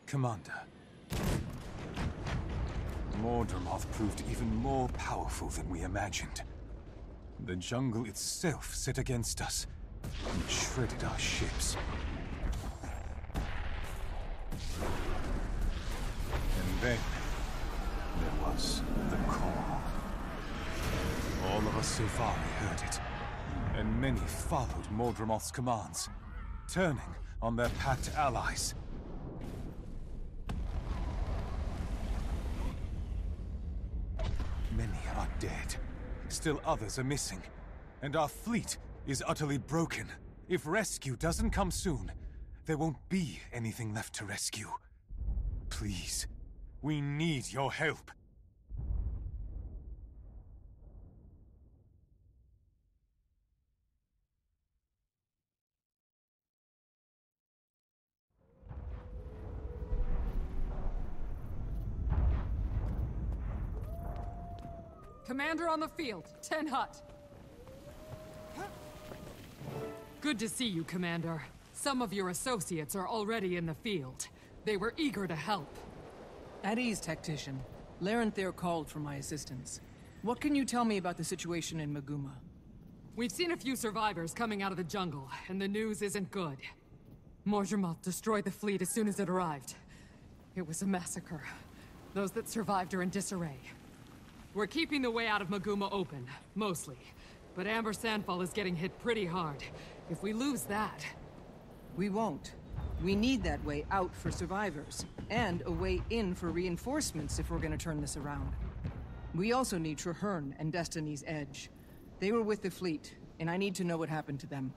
Commander, Mordramoth proved even more powerful than we imagined. The jungle itself set against us and shredded our ships. And then there was the call. All of us Silvari heard it, and many followed Mordramoth's commands, turning on their packed allies. Many are dead. Still others are missing. And our fleet is utterly broken. If rescue doesn't come soon, there won't be anything left to rescue. Please, we need your help. Commander on the field, 10 Hut. Good to see you, Commander. Some of your associates are already in the field. They were eager to help. At ease, Tactician. Larenthir called for my assistance. What can you tell me about the situation in Maguma? We've seen a few survivors coming out of the jungle, and the news isn't good. Mordramoth destroyed the fleet as soon as it arrived. It was a massacre. Those that survived are in disarray. We're keeping the way out of Maguma open, mostly. But Amber Sandfall is getting hit pretty hard. If we lose that... We won't. We need that way out for survivors, and a way in for reinforcements if we're gonna turn this around. We also need Trahearne and Destiny's Edge. They were with the fleet, and I need to know what happened to them.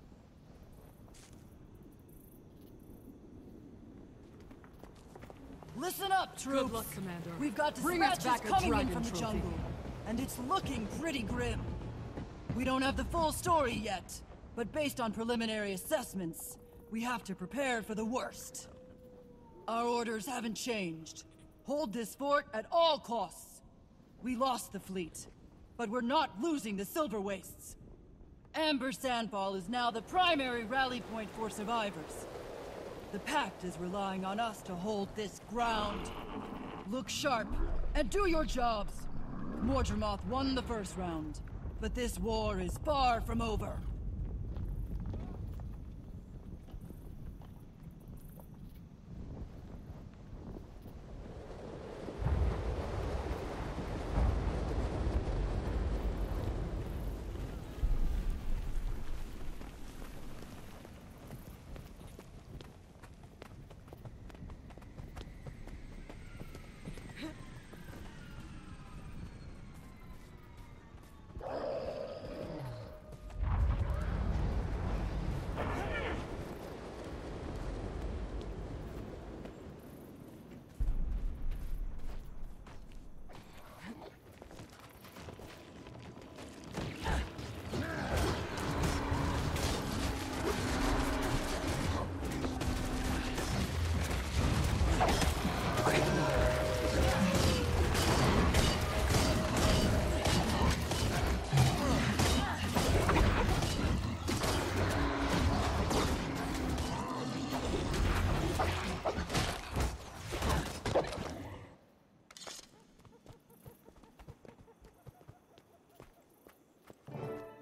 Listen up, troops! Good luck, Commander. We've got dispatches coming in from the jungle, and it's looking pretty grim. We don't have the full story yet, but based on preliminary assessments, we have to prepare for the worst. Our orders haven't changed. Hold this fort at all costs. We lost the fleet, but we're not losing the Silver Wastes. Amber Sandfall is now the primary rally point for survivors. The Pact is relying on us to hold this ground. Look sharp, and do your jobs. Mordramoth won the first round, but this war is far from over.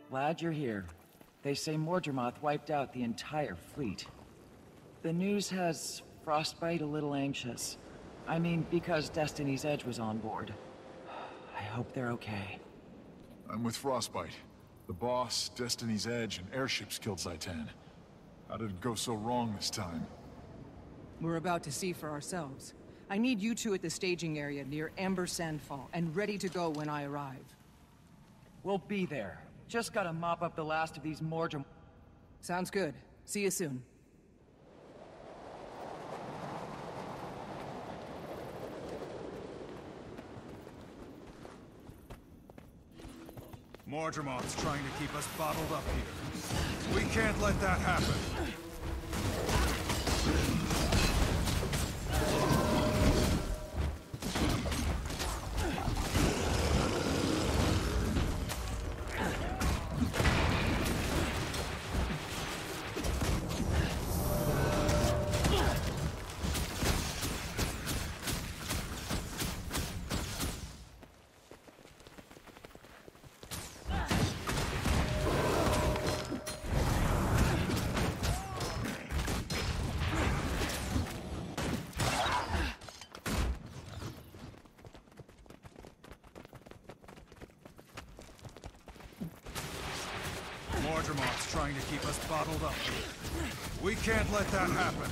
Glad you're here. They say Mordramoth wiped out the entire fleet. The news has Frostbite a little anxious. I mean, because Destiny's Edge was on board. I hope they're okay. I'm with Frostbite. The boss, Destiny's Edge, and airships killed Zaitan. How did it go so wrong this time? We're about to see for ourselves. I need you two at the staging area near Amber Sandfall, and ready to go when I arrive. We'll be there. Just gotta mop up the last of these Mordram... Sounds good. See you soon. Mordramoth's trying to keep us bottled up here. We can't let that happen. Morgermoth's trying to keep us bottled up here. We can't let that happen.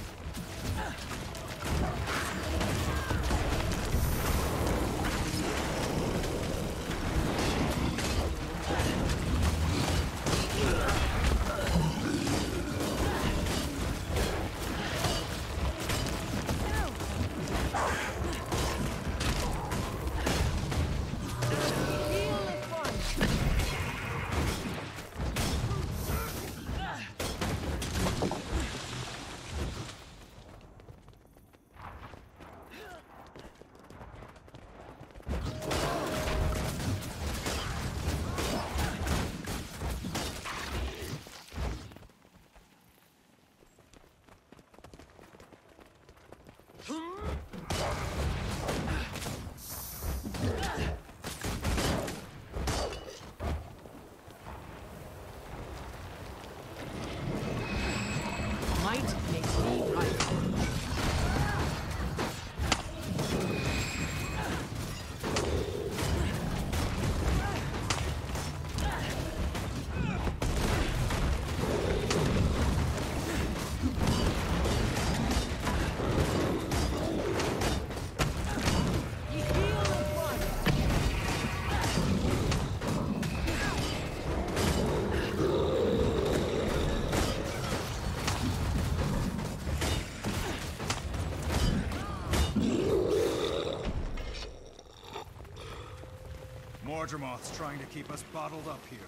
Morgermoth's trying to keep us bottled up here.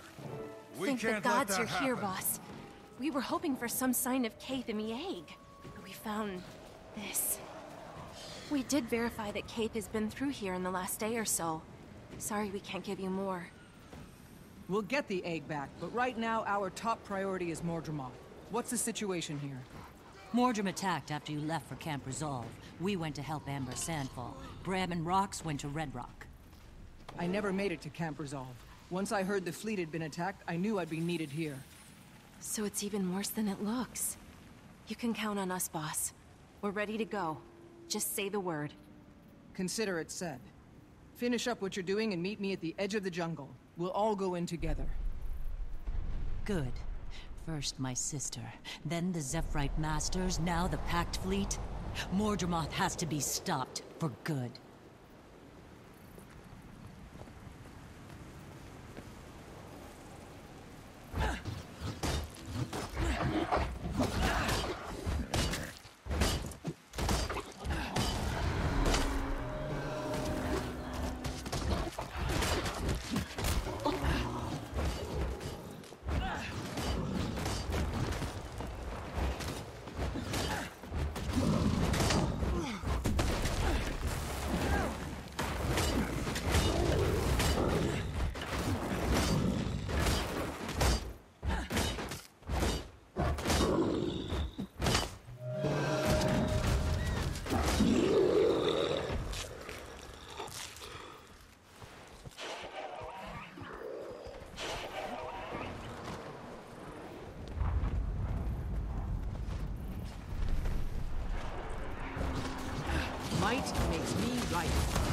We Thank can't the gods let you're that happen. here, boss. We were hoping for some sign of Kaith in the egg, but we found this. We did verify that Kaith has been through here in the last day or so. Sorry we can't give you more. We'll get the egg back, but right now our top priority is Mordremoth. What's the situation here? Mordrum attacked after you left for Camp Resolve. We went to help Amber Sandfall. Bram and Rox went to Red Rock. I never made it to Camp Resolve. Once I heard the fleet had been attacked, I knew I'd be needed here. So it's even worse than it looks. You can count on us, boss. We're ready to go. Just say the word. Consider it said. Finish up what you're doing and meet me at the edge of the jungle. We'll all go in together. Good. First my sister, then the Zephyrite Masters, now the Pact Fleet. Mordremoth has to be stopped for good. Might makes me right.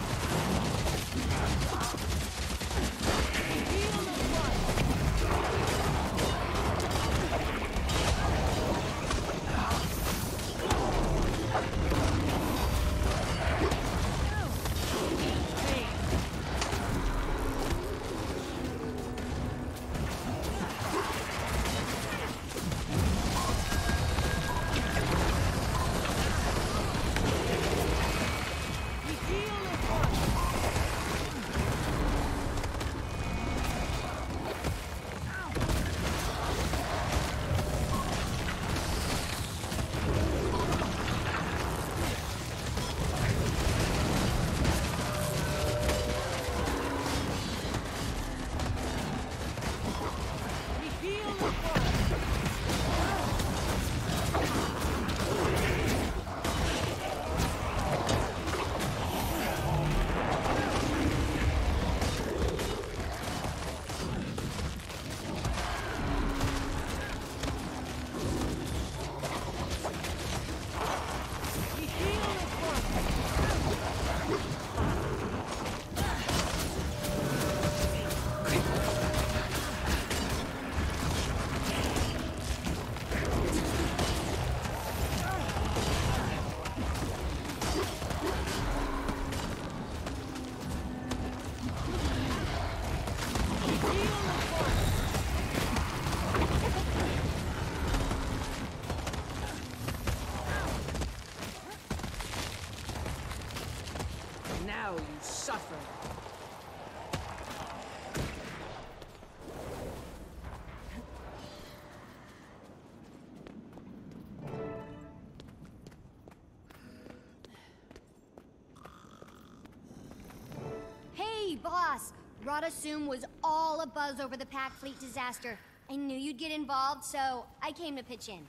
boss. Radasum was all abuzz over the Pack Fleet disaster. I knew you'd get involved, so I came to pitch in.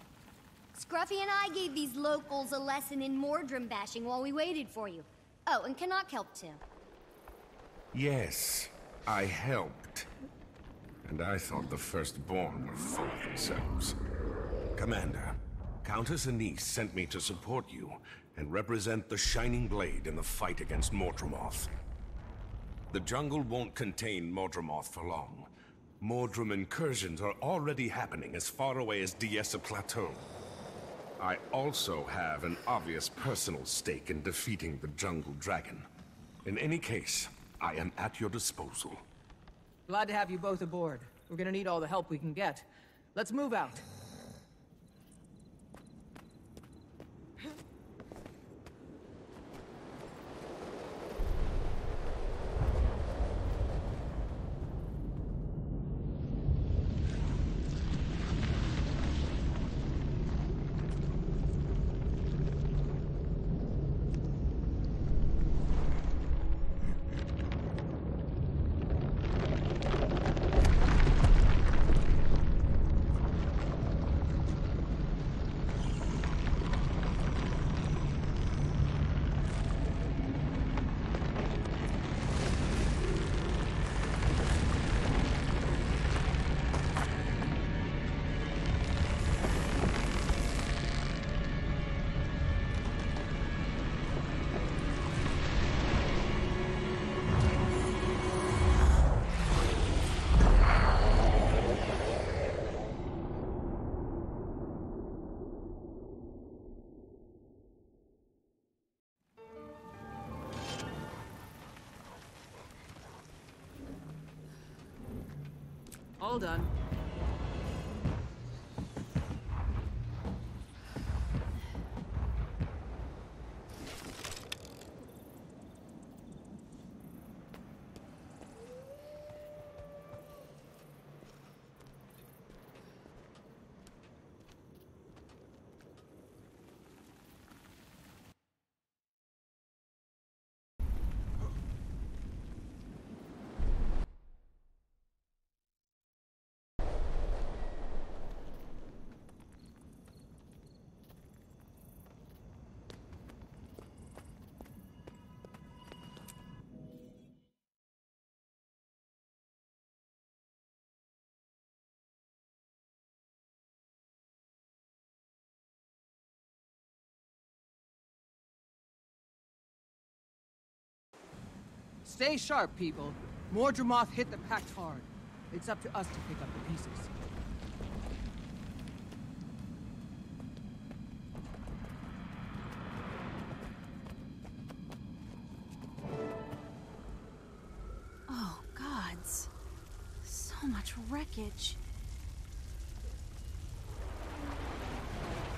Scruffy and I gave these locals a lesson in Mordrum bashing while we waited for you. Oh, and Canuck helped too. Yes, I helped. And I thought the Firstborn were full of themselves. Commander, Countess Anise sent me to support you and represent the Shining Blade in the fight against Mordremoth. The jungle won't contain Mordremoth for long. Mordrum incursions are already happening as far away as Diessa Plateau. I also have an obvious personal stake in defeating the jungle dragon. In any case, I am at your disposal. Glad to have you both aboard. We're gonna need all the help we can get. Let's move out. All done. Stay sharp, people. Mordremoth hit the Pact hard. It's up to us to pick up the pieces. Oh, gods. So much wreckage.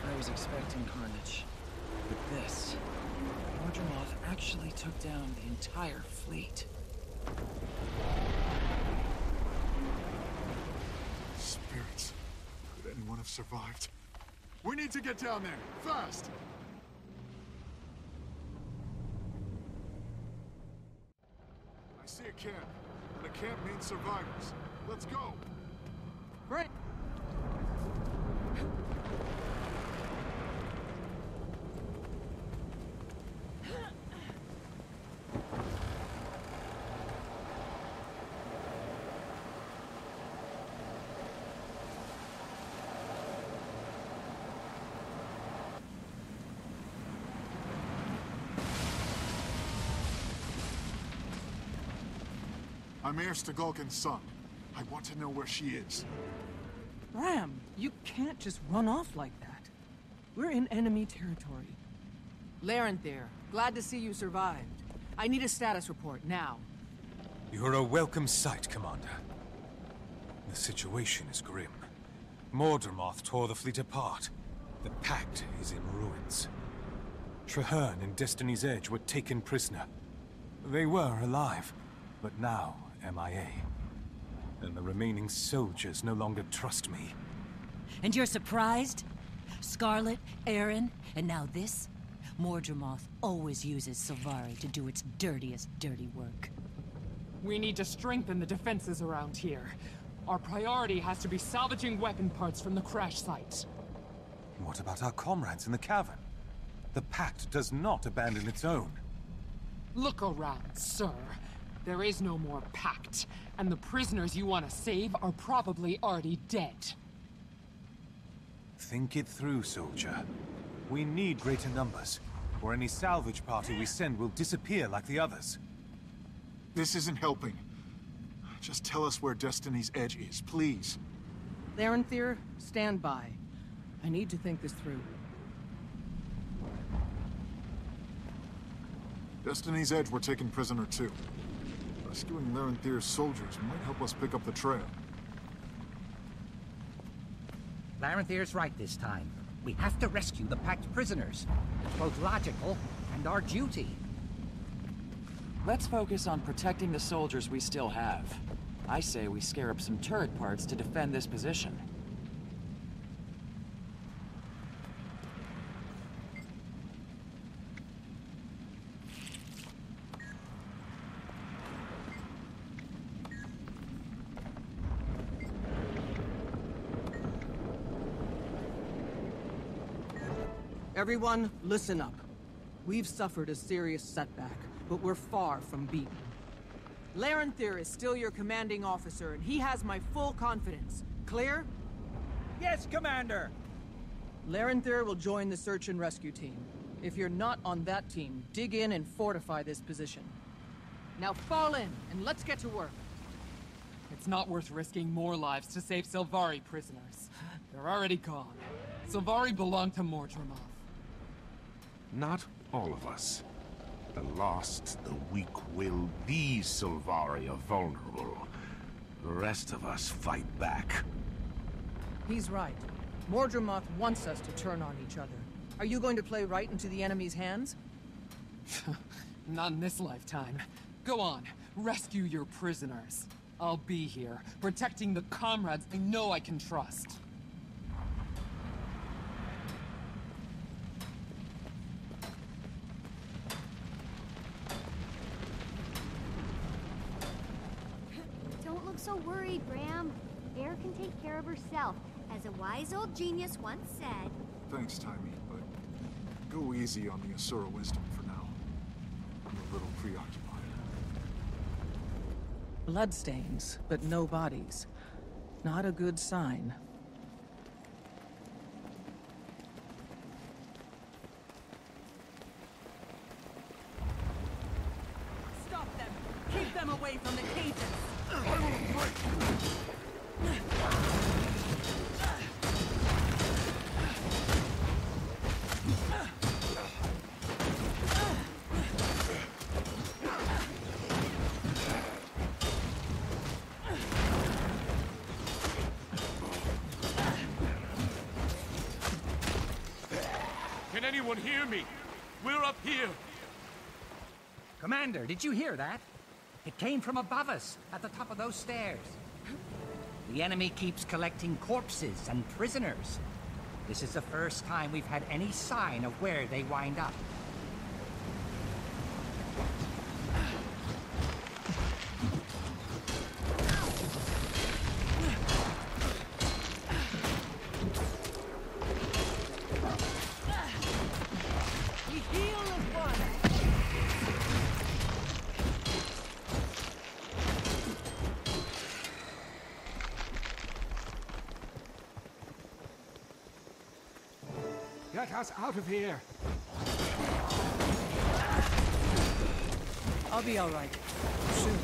I was expecting carnage. But this... Mordremoth actually took down the entire fleet. Spirits. Could anyone have survived? We need to get down there, fast! I see a camp, and a camp means survivors. Let's go! Great! I'm Mayor Stagulkin's son. I want to know where she is. Bram, you can't just run off like that. We're in enemy territory. Larenthir, glad to see you survived. I need a status report, now. You're a welcome sight, Commander. The situation is grim. Mordremoth tore the fleet apart. The Pact is in ruins. Traherne and Destiny's Edge were taken prisoner. They were alive, but now MIA. And the remaining soldiers no longer trust me. And you're surprised? Scarlet, Aaron, and now this? Mordremoth always uses Silvari to do its dirtiest dirty work. We need to strengthen the defenses around here. Our priority has to be salvaging weapon parts from the crash site. What about our comrades in the cavern? The Pact does not abandon its own. Look around, sir. There is no more Pact, and the prisoners you want to save are probably already dead. Think it through, soldier. We need greater numbers, or any salvage party we send will disappear like the others. This isn't helping. Just tell us where Destiny's Edge is, please. Larenthir, stand by. I need to think this through. Destiny's Edge we're taking prisoner too. Rescuing Larenthir's soldiers might help us pick up the trail. Larenthir's right this time. We have to rescue the Pact prisoners. It's both logical and our duty. Let's focus on protecting the soldiers we still have. I say we scare up some turret parts to defend this position. Everyone, listen up. We've suffered a serious setback, but we're far from beaten. Larenthir is still your commanding officer, and he has my full confidence. Clear? Yes, Commander! Larenthir will join the search and rescue team. If you're not on that team, dig in and fortify this position. Now fall in, and let's get to work. It's not worth risking more lives to save Sylvari prisoners. They're already gone. Sylvari belong to Mordremoth. Not all of us. The lost, the weak-willed, these Sylvari are vulnerable. The rest of us fight back. He's right. Mordremoth wants us to turn on each other. Are you going to play right into the enemy's hands? Not in this lifetime. Go on, rescue your prisoners. I'll be here, protecting the comrades I know I can trust. So worried, Bram. Air can take care of herself, as a wise old genius once said. Thanks, Timey, but go easy on the Asura wisdom for now. I'm a little preoccupied. Bloodstains, but no bodies. Not a good sign. Stop them! Keep them away from the cages! Can anyone hear me? We're up here! Commander, did you hear that? It came from above us, at the top of those stairs. The enemy keeps collecting corpses and prisoners. This is the first time we've had any sign of where they wind up. Get us out of here! I'll be all right. Soon.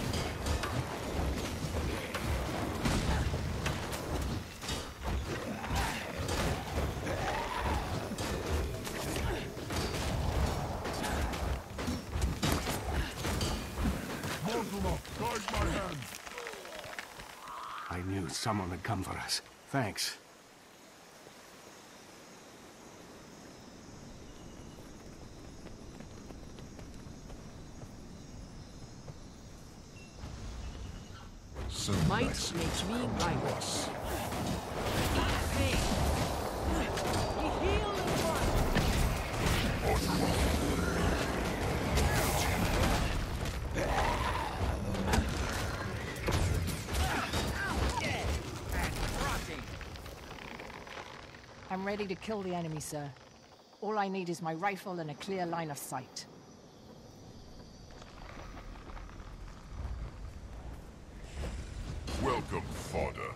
Guard my hand! I knew someone would come for us. Thanks. Might makes me right. I'm ready to kill the enemy, sir. All I need is my rifle and a clear line of sight. Welcome, fodder.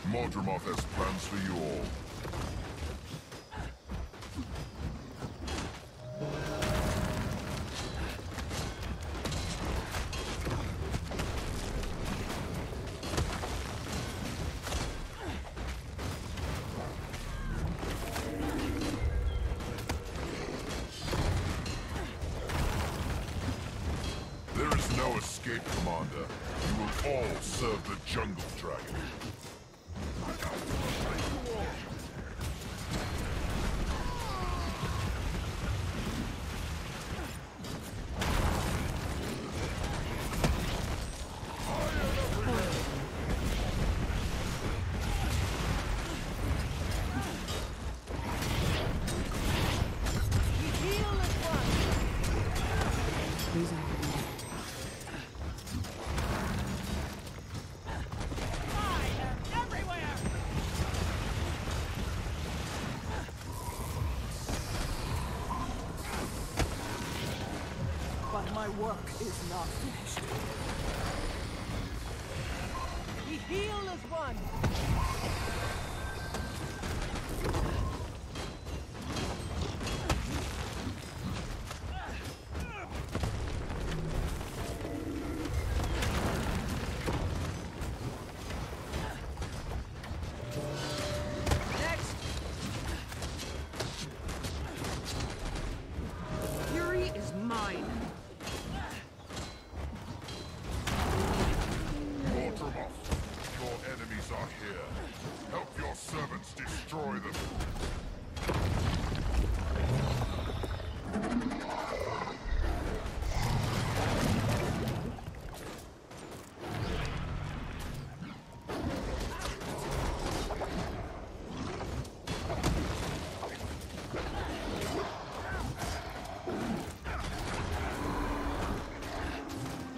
Mordremoth has plans for you all. There is no escape, Commander. You will all serve the Jungle Dragon. My work is not finished. We heal as one. Next. Fury is mine. Your enemies are here. Help your servants destroy them.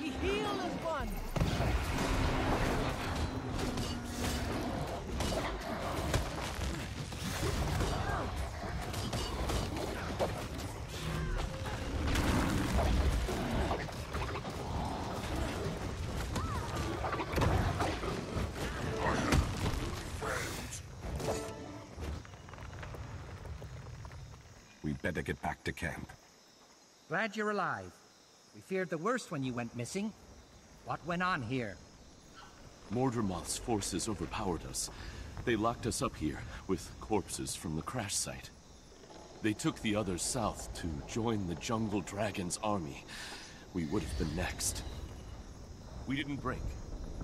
We heal as one. We'd better get back to camp. Glad you're alive. We feared the worst when you went missing. What went on here? Mordremoth's forces overpowered us. They locked us up here with corpses from the crash site. They took the others south to join the Jungle Dragon's army. We would have been next. We didn't break.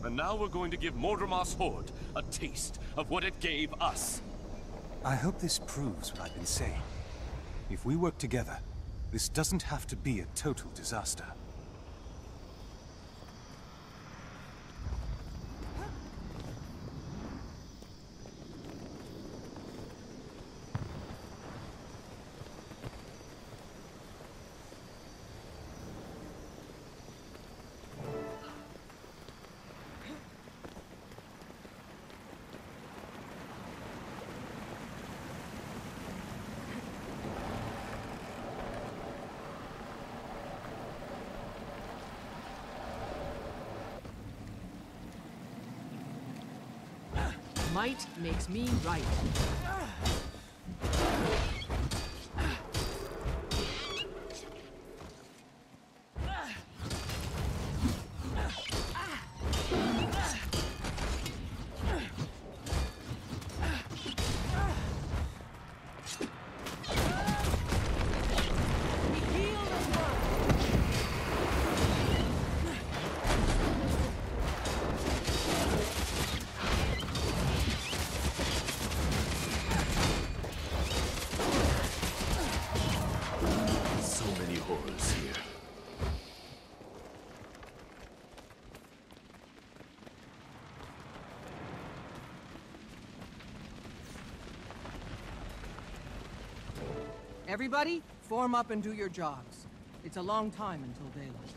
And now we're going to give Mordremoth's horde a taste of what it gave us. I hope this proves what I've been saying. If we work together, this doesn't have to be a total disaster. Might makes me right. Everybody, form up and do your jobs. It's a long time until daylight.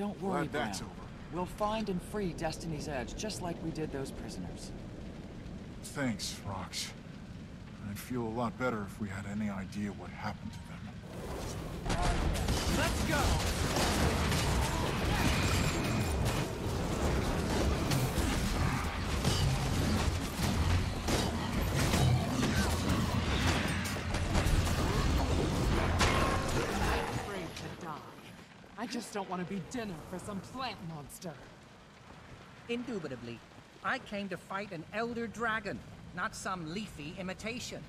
Don't worry, Glad that's Brown. over. We'll find and free Destiny's Edge, just like we did those prisoners. Thanks, Rox. I'd feel a lot better if we had any idea what happened to them. Let's go! I just don't want to be dinner for some plant monster. Indubitably. I came to fight an elder dragon, not some leafy imitation.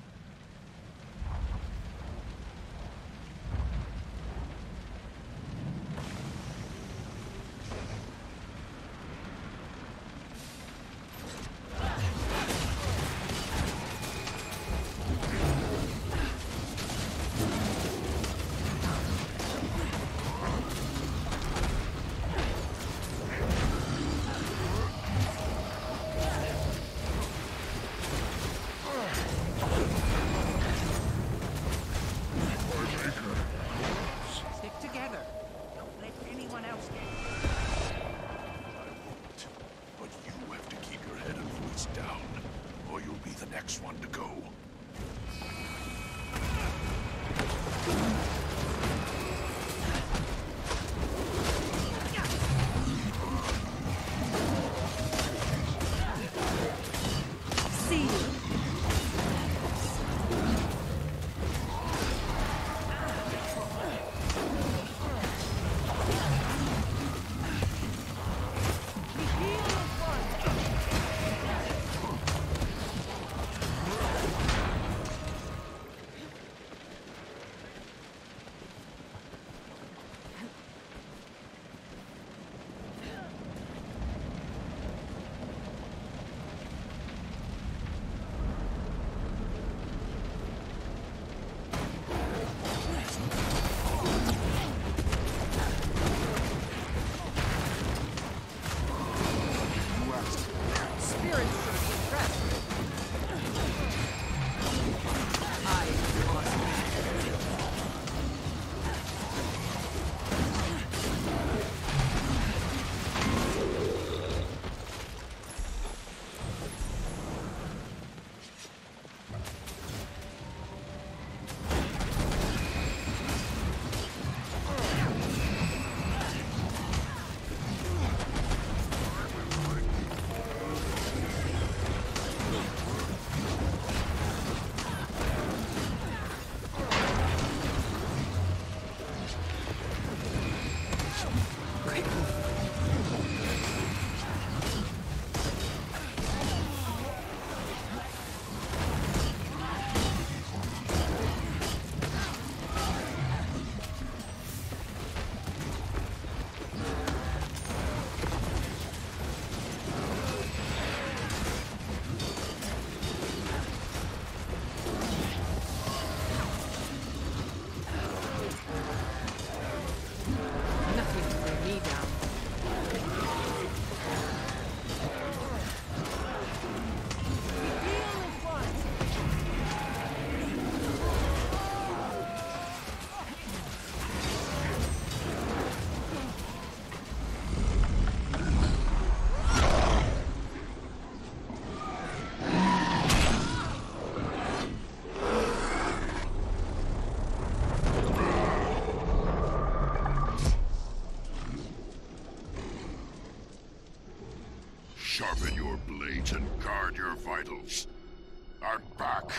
Sharpen your blades and guard your vitals. I'm back.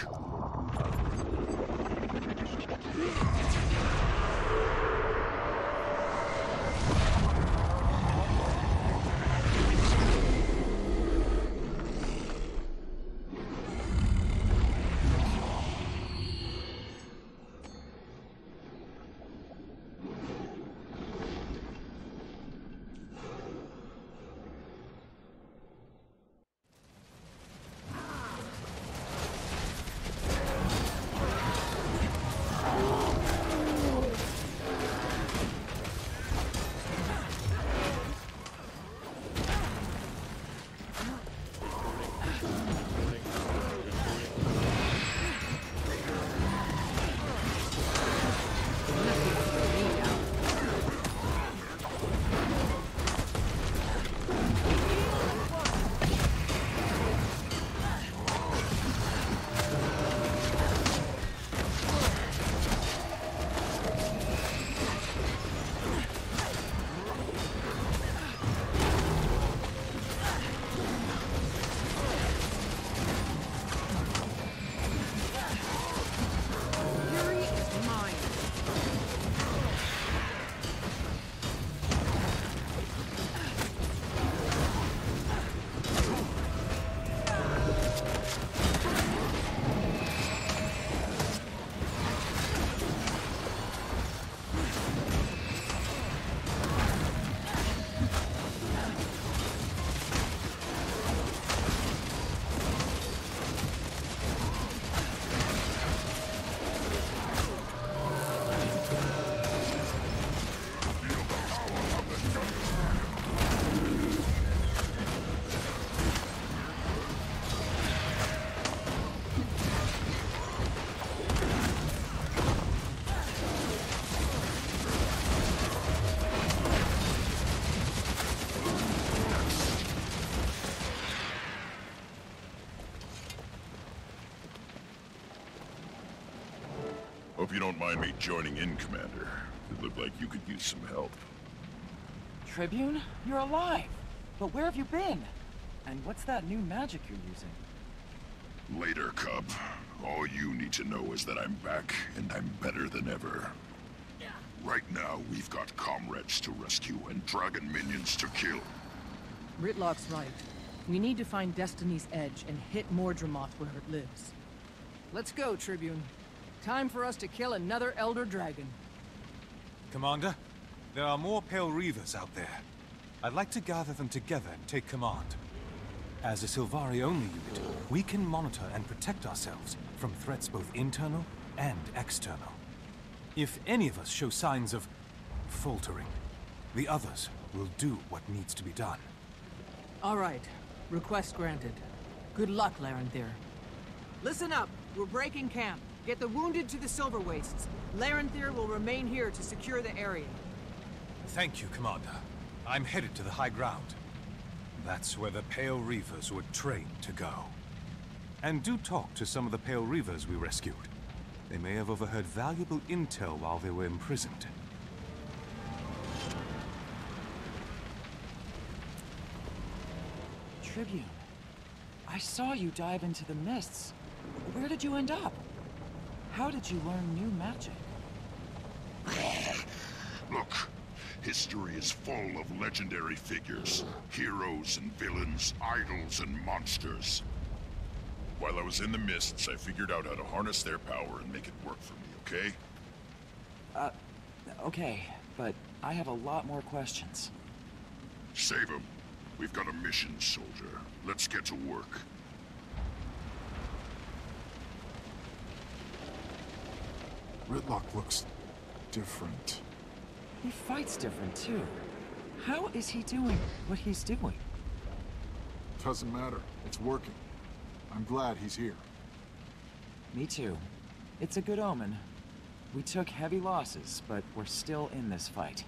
Hope you don't mind me joining in, Commander. It looked like you could use some help. Tribune? You're alive! But where have you been? And what's that new magic you're using? Later, Cub. All you need to know is that I'm back, and I'm better than ever. Right now, we've got comrades to rescue and dragon minions to kill. Ritlock's right. We need to find Destiny's Edge and hit Mordremoth where it lives. Let's go, Tribune. Time for us to kill another Elder Dragon. Commander, there are more Pale Reavers out there. I'd like to gather them together and take command. As a Sylvari-only unit, we can monitor and protect ourselves from threats both internal and external. If any of us show signs of faltering, the others will do what needs to be done. All right. Request granted. Good luck, Larenthir. Listen up. We're breaking camp. Get the wounded to the Silver Wastes. Larenthir will remain here to secure the area. Thank you, Commander. I'm headed to the high ground. That's where the Pale Reavers were trained to go. And do talk to some of the Pale Reavers we rescued. They may have overheard valuable intel while they were imprisoned. Tribune, I saw you dive into the mists. Where did you end up? How did you learn new magic? Look, history is full of legendary figures. Heroes and villains, idols and monsters. While I was in the mists, I figured out how to harness their power and make it work for me, okay? Okay, but I have a lot more questions. Save them. We've got a mission, soldier. Let's get to work. Ritlock looks different. He fights different, too. How is he doing what he's doing? Doesn't matter. It's working. I'm glad he's here. Me too. It's a good omen. We took heavy losses, but we're still in this fight.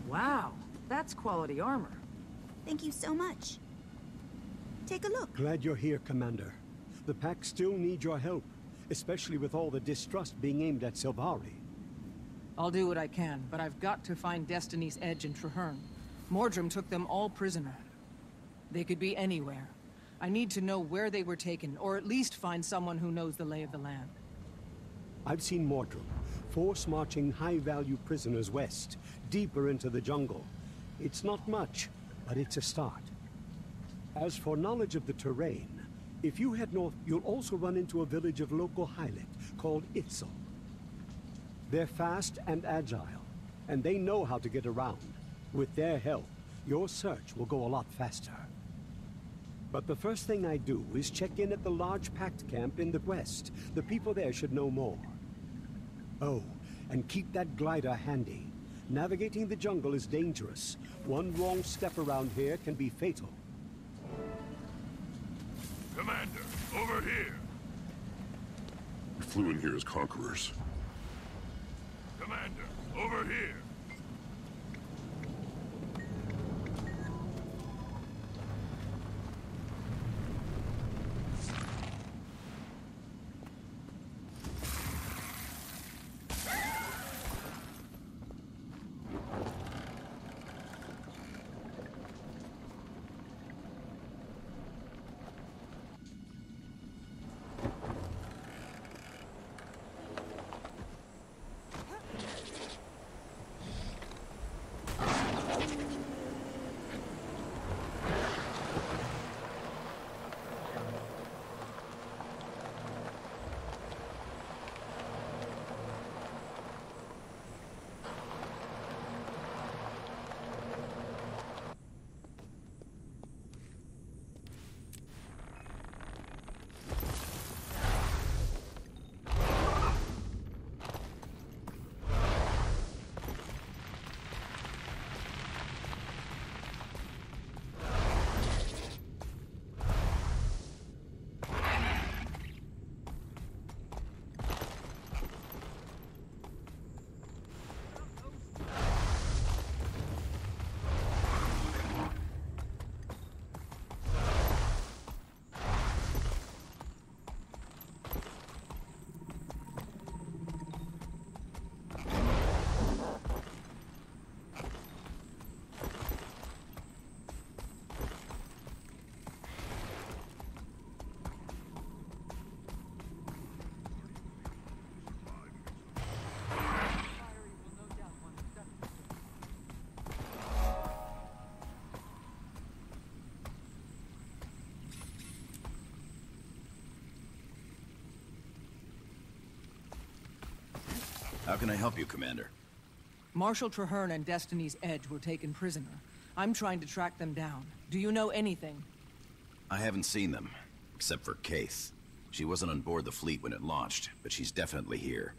Wow, that's quality armor. Thank you so much. Take a look. Glad you're here, Commander. The Pack still need your help, especially with all the distrust being aimed at Sylvari. I'll do what I can, but I've got to find Destiny's Edge and Traherne. Mordrim took them all prisoner. They could be anywhere. I need to know where they were taken, or at least find someone who knows the lay of the land. I've seen Mordrim, force marching high-value prisoners west, deeper into the jungle. It's not much, but it's a start. As for knowledge of the terrain, if you head north, you'll also run into a village of local Hylic called Itzel. They're fast and agile, and they know how to get around. With their help, your search will go a lot faster. But the first thing I do is check in at the large Pact camp in the west. The people there should know more. Oh, and keep that glider handy. Navigating the jungle is dangerous. One wrong step around here can be fatal. Commander, over here! We flew in here as conquerors. Commander, over here! How can I help you, Commander? Marshal Trahearne and Destiny's Edge were taken prisoner. I'm trying to track them down. Do you know anything? I haven't seen them, except for Kaith. She wasn't on board the fleet when it launched, but she's definitely here.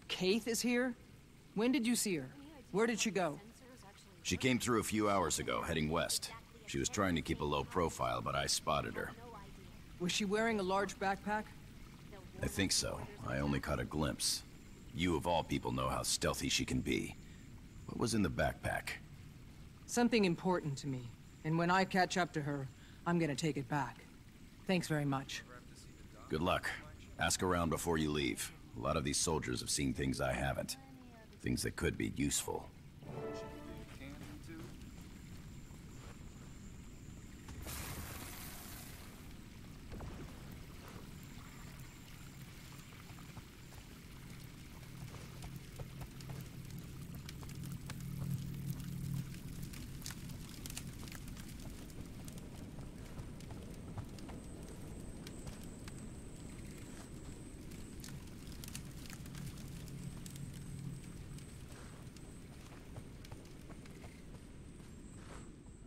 Kaith is here? When did you see her? Where did she go? She came through a few hours ago, heading west. She was trying to keep a low profile, but I spotted her. Was she wearing a large backpack? I think so. I only caught a glimpse. You of all people know how stealthy she can be. What was in the backpack? Something important to me. And when I catch up to her, I'm gonna take it back. Thanks very much. Good luck. Ask around before you leave. A lot of these soldiers have seen things I haven't. Things that could be useful.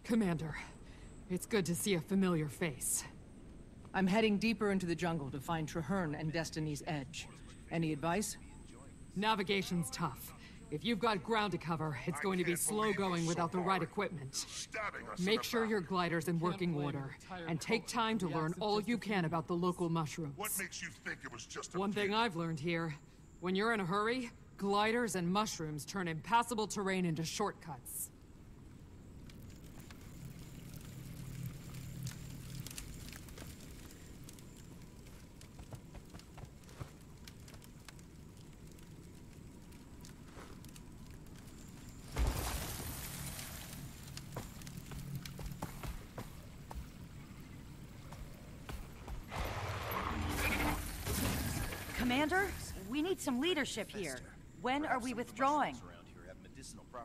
Commander, it's good to see a familiar face. I'm heading deeper into the jungle to find Trahearne and Destiny's Edge. Any advice? Navigation's tough. If you've got ground to cover, it's going to be slow going without the right equipment. Make sure your glider's in working order, and take time to learn all you can about the local mushrooms. What makes you think it was just a One thing I've learned here, when you're in a hurry, gliders and mushrooms turn impassable terrain into shortcuts. Commander, we need some leadership here. When are we withdrawing?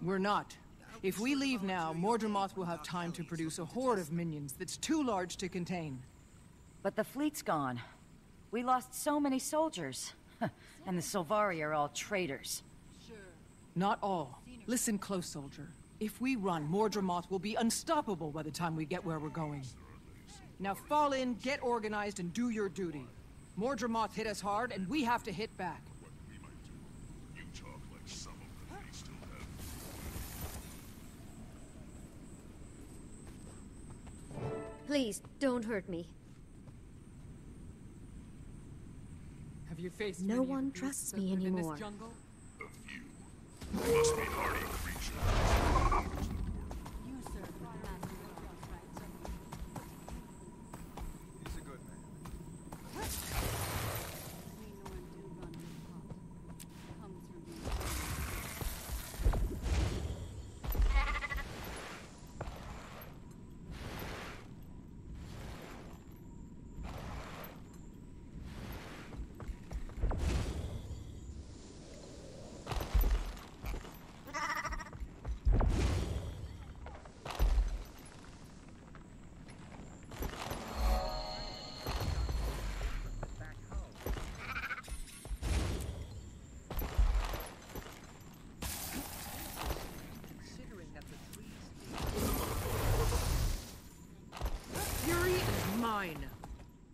We're not. If we leave now, Mordramoth will have time to produce a horde of minions that's too large to contain. But the fleet's gone. We lost so many soldiers. And the Sylvari are all traitors. Not all. Listen close, soldier. If we run, Mordramoth will be unstoppable by the time we get where we're going. Now fall in, get organized, and do your duty. Mordramoth hit us hard, and we have to hit back. You talk like some of them may still have. Please, don't hurt me. Have you faced No one trusts me anymore. A few. Must be hardy creatures.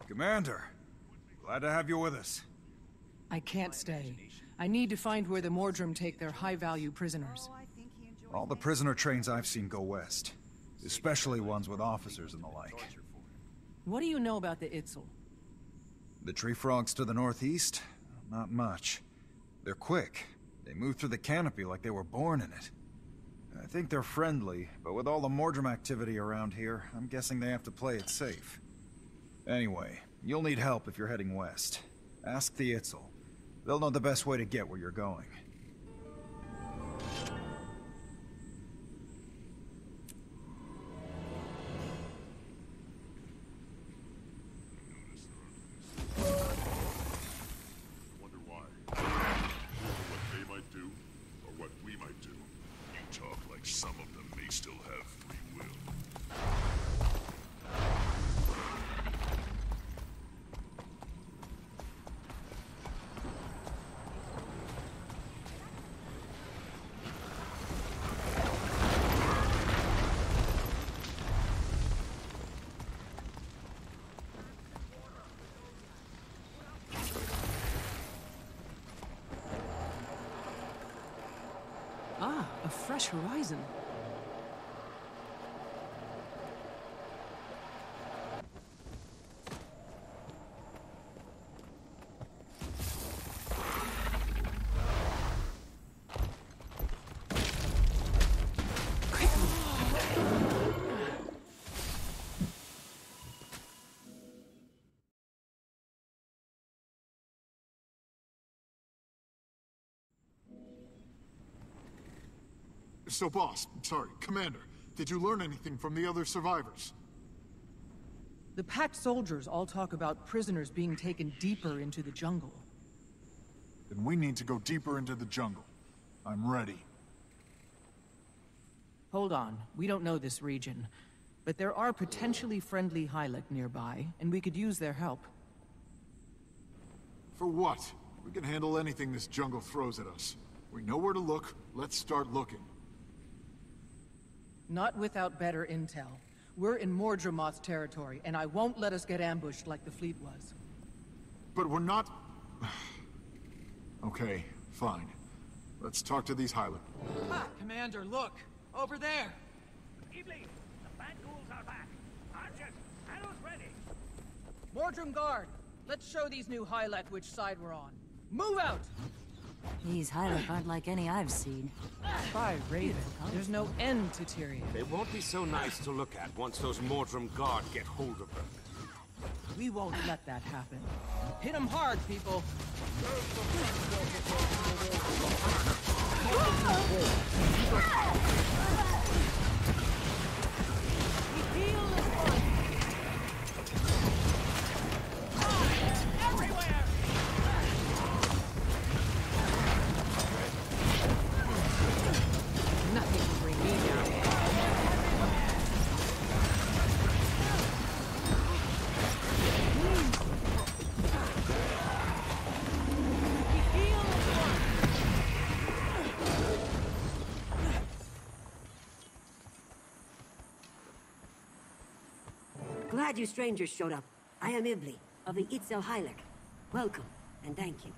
Commander, glad to have you with us. I can't stay. I need to find where the Mordrim take their high-value prisoners. All the prisoner trains I've seen go west, especially ones with officers and the like. What do you know about the Itzel? The tree frogs to the northeast? Not much. They're quick. They move through the canopy like they were born in it. I think they're friendly, but with all the Mordrim activity around here, I'm guessing they have to play it safe. Anyway, you'll need help if you're heading west. Ask the Itzel. They'll know the best way to get where you're going. Wonder why. What they might do, or what we might do. You talk like some of them may still have free will. A fresh horizon. So, boss, sorry, Commander, did you learn anything from the other survivors? The Pact soldiers all talk about prisoners being taken deeper into the jungle. Then we need to go deeper into the jungle. I'm ready. Hold on, we don't know this region. But there are potentially friendly Hylic nearby, and we could use their help. For what? We can handle anything this jungle throws at us. We know where to look, let's start looking. Not without better intel. We're in Mordremoth's territory, and I won't let us get ambushed like the fleet was. But we're not... Okay, fine. Let's talk to these Hylic. Ah, Commander, look! Over there! Evening! The bad ghouls are back! Archers, arrows ready! Mordrum Guard! Let's show these new Hylic which side we're on. Move out! These Hylic aren't like any I've seen. By Raven, there's no end to Tyrion. They won't be so nice to look at once those Mordrum Guard get hold of them. We won't let that happen. Hit them hard, people! Glad you strangers showed up. I am Ibli, of the Itzel Hylic. Welcome, and thank you.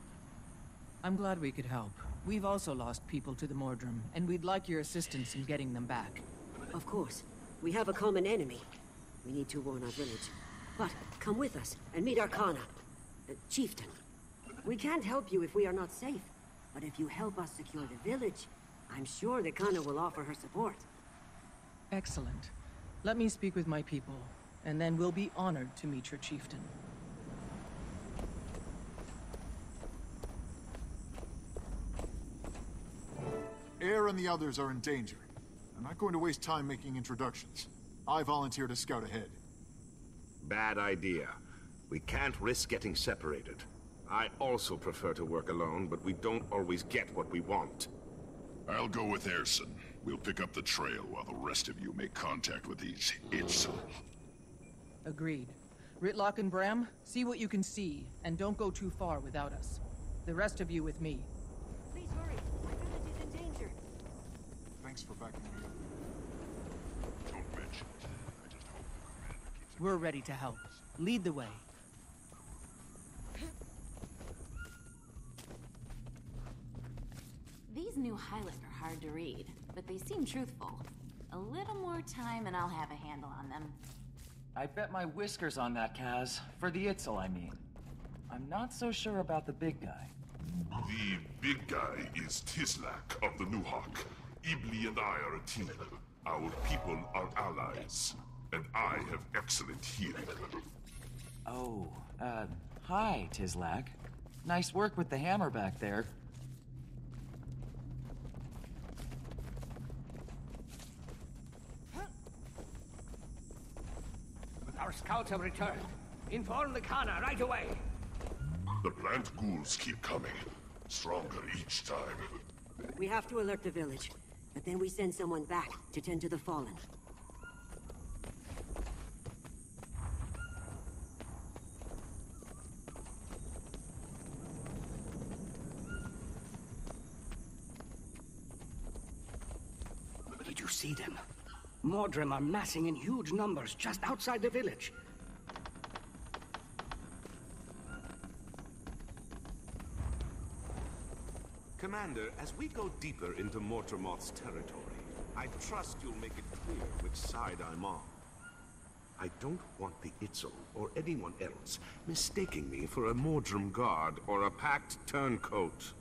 I'm glad we could help. We've also lost people to the Mordrum, and we'd like your assistance in getting them back. Of course. We have a common enemy. We need to warn our village. But come with us, and meet our Kana, the chieftain. We can't help you if we are not safe. But if you help us secure the village, I'm sure the Kana will offer her support. Excellent. Let me speak with my people, and then we'll be honored to meet your chieftain. Air and the others are in danger. I'm not going to waste time making introductions. I volunteer to scout ahead. Bad idea. We can't risk getting separated. I also prefer to work alone, but we don't always get what we want. I'll go with Erson. We'll pick up the trail while the rest of you make contact with these Itzel. Agreed. Ritlock and Bram, see what you can see, and don't go too far without us. The rest of you with me. Please hurry. My village is in danger. Thanks for backing me up. Don't mention it. I just hope the commander keeps it. We're ready to help. Lead the way. These new Hylic are hard to read, but they seem truthful. A little more time and I'll have a handle on them. I bet my whiskers on that, Kaz. For the Itzel, I mean. I'm not so sure about the big guy. The big guy is Tislak of the Nuhawk. Ibli and I are a team. Our people are allies. And I have excellent healing. Oh, hi, Tislak. Nice work with the hammer back there. Our scouts have returned. Inform the Kana right away. The plant ghouls keep coming. Stronger each time. We have to alert the village, but then we send someone back to tend to the fallen. Did you see them? Mordrum are massing in huge numbers just outside the village. Commander, as we go deeper into Mordramoth's territory, I trust you'll make it clear which side I'm on. I don't want the Itzel, or anyone else, mistaking me for a Mordrum guard or a packed turncoat.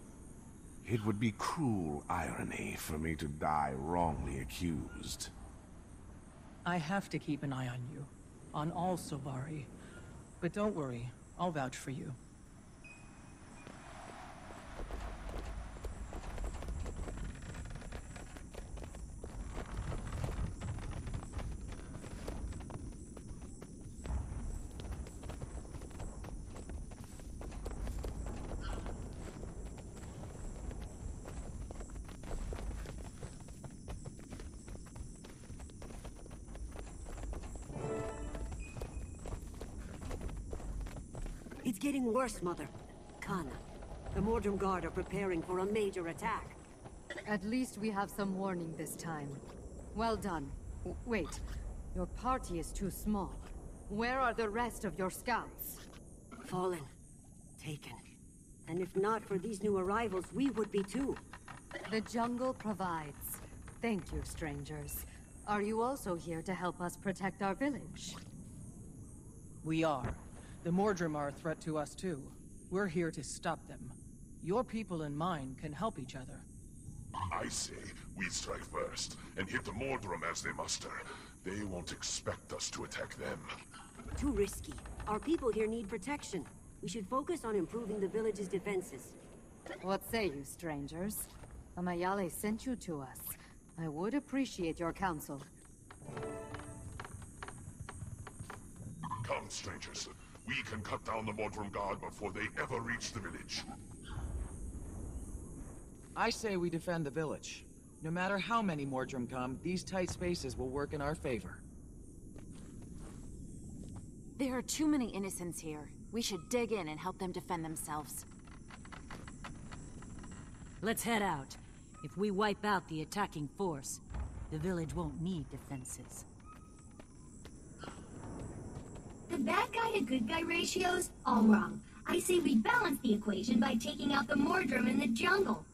It would be cruel irony for me to die wrongly accused. I have to keep an eye on you. On all Silvari. But don't worry, I'll vouch for you. It's getting worse, Mother. Kana, the Mordrum Guard are preparing for a major attack. At least we have some warning this time. Well done. Wait, your party is too small. Where are the rest of your scouts? Fallen. Taken. And if not for these new arrivals, we would be too. The jungle provides. Thank you, strangers. Are you also here to help us protect our village? We are. The Mordrum are a threat to us too. We're here to stop them. Your people and mine can help each other. I say we strike first, and hit the Mordrum as they muster. They won't expect us to attack them. Too risky. Our people here need protection. We should focus on improving the village's defenses. What say you, strangers? Amayale sent you to us. I would appreciate your counsel. Come, strangers. We can cut down the Mordrum Guard before they ever reach the village. I say we defend the village. No matter how many Mordrum come, these tight spaces will work in our favor. There are too many innocents here. We should dig in and help them defend themselves. Let's head out. If we wipe out the attacking force, the village won't need defenses. The bad guy to good guy ratio's all wrong. I say we balance the equation by taking out the Mordrum in the jungle.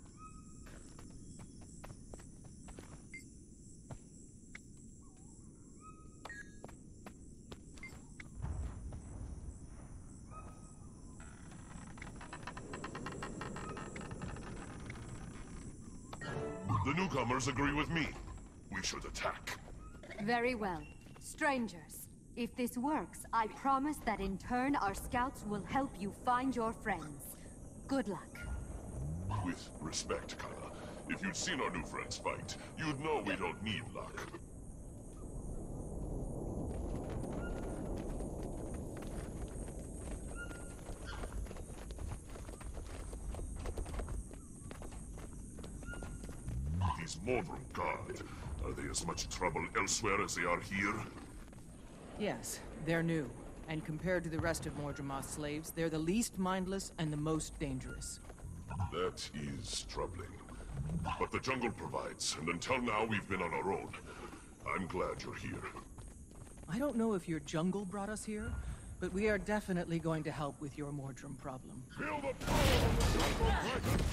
The newcomers agree with me. We should attack. Very well. Strangers, if this works, I promise that in turn our scouts will help you find your friends. Good luck. With respect, Kana, if you'd seen our new friends fight, you'd know we don't need luck. These Mordrum Guard, are they as much trouble elsewhere as they are here? Yes, they're new. And compared to the rest of Mordrumoth's slaves, they're the least mindless and the most dangerous. That is troubling. But the jungle provides, and until now we've been on our own. I'm glad you're here. I don't know if your jungle brought us here, but we are definitely going to help with your Mordrum problem. Feel the power of the jungle dragon!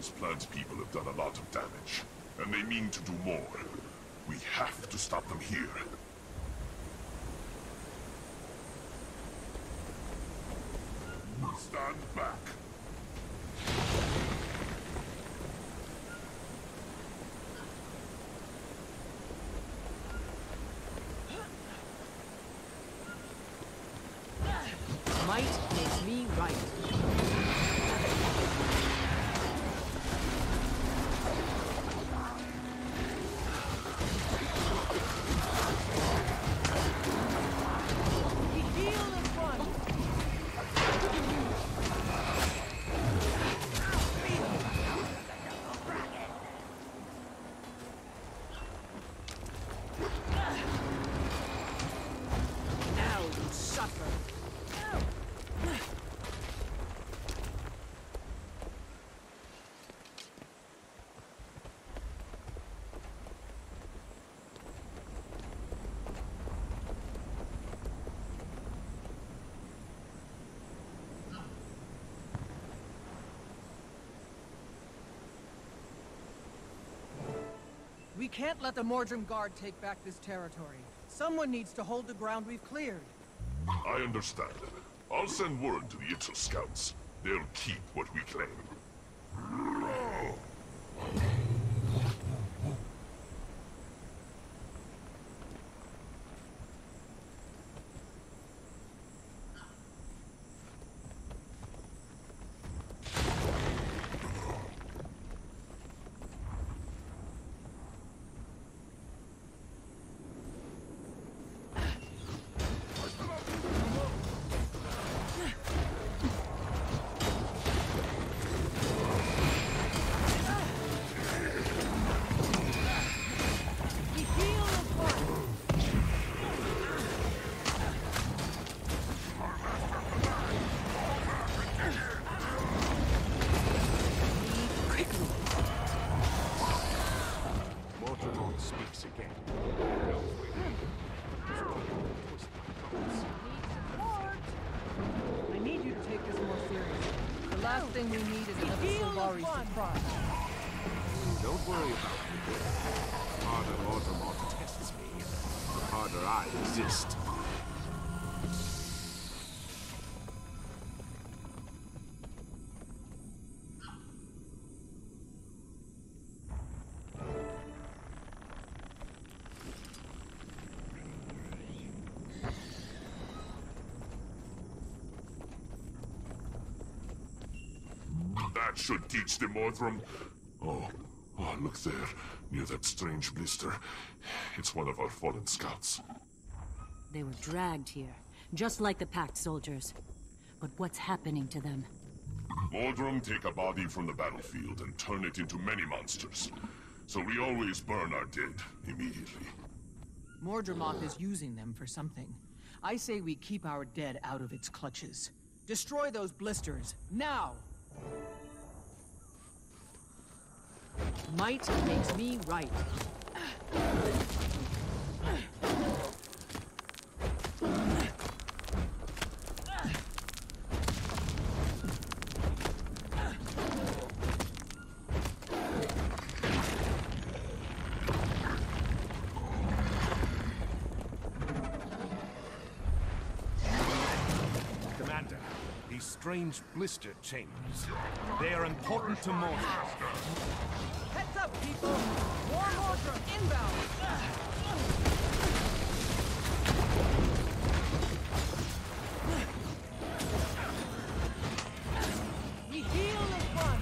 Those plant people have done a lot of damage, and they mean to do more. We have to stop them here. Stand back. Might makes me right. We can't let the Mordrim Guard take back this territory. Someone needs to hold the ground we've cleared. I understand. I'll send word to the Itzel scouts. They'll keep what we claim. We need is another Sylvari surprise. Don't worry about me. The harder Mordrim tests me, the harder I exist. That should teach the Mordrim. Oh, look there, near that strange blister. It's one of our fallen scouts. They were dragged here, just like the Pact soldiers. But what's happening to them? Mordrim take a body from the battlefield and turn it into many monsters. So we always burn our dead immediately. Mordremoth is using them for something. I say we keep our dead out of its clutches. Destroy those blisters, now! Might makes me right. Commander, these strange blister chambers. They are important to Mordrim. Heads up, people! More Mordrim inbound! We heal in front!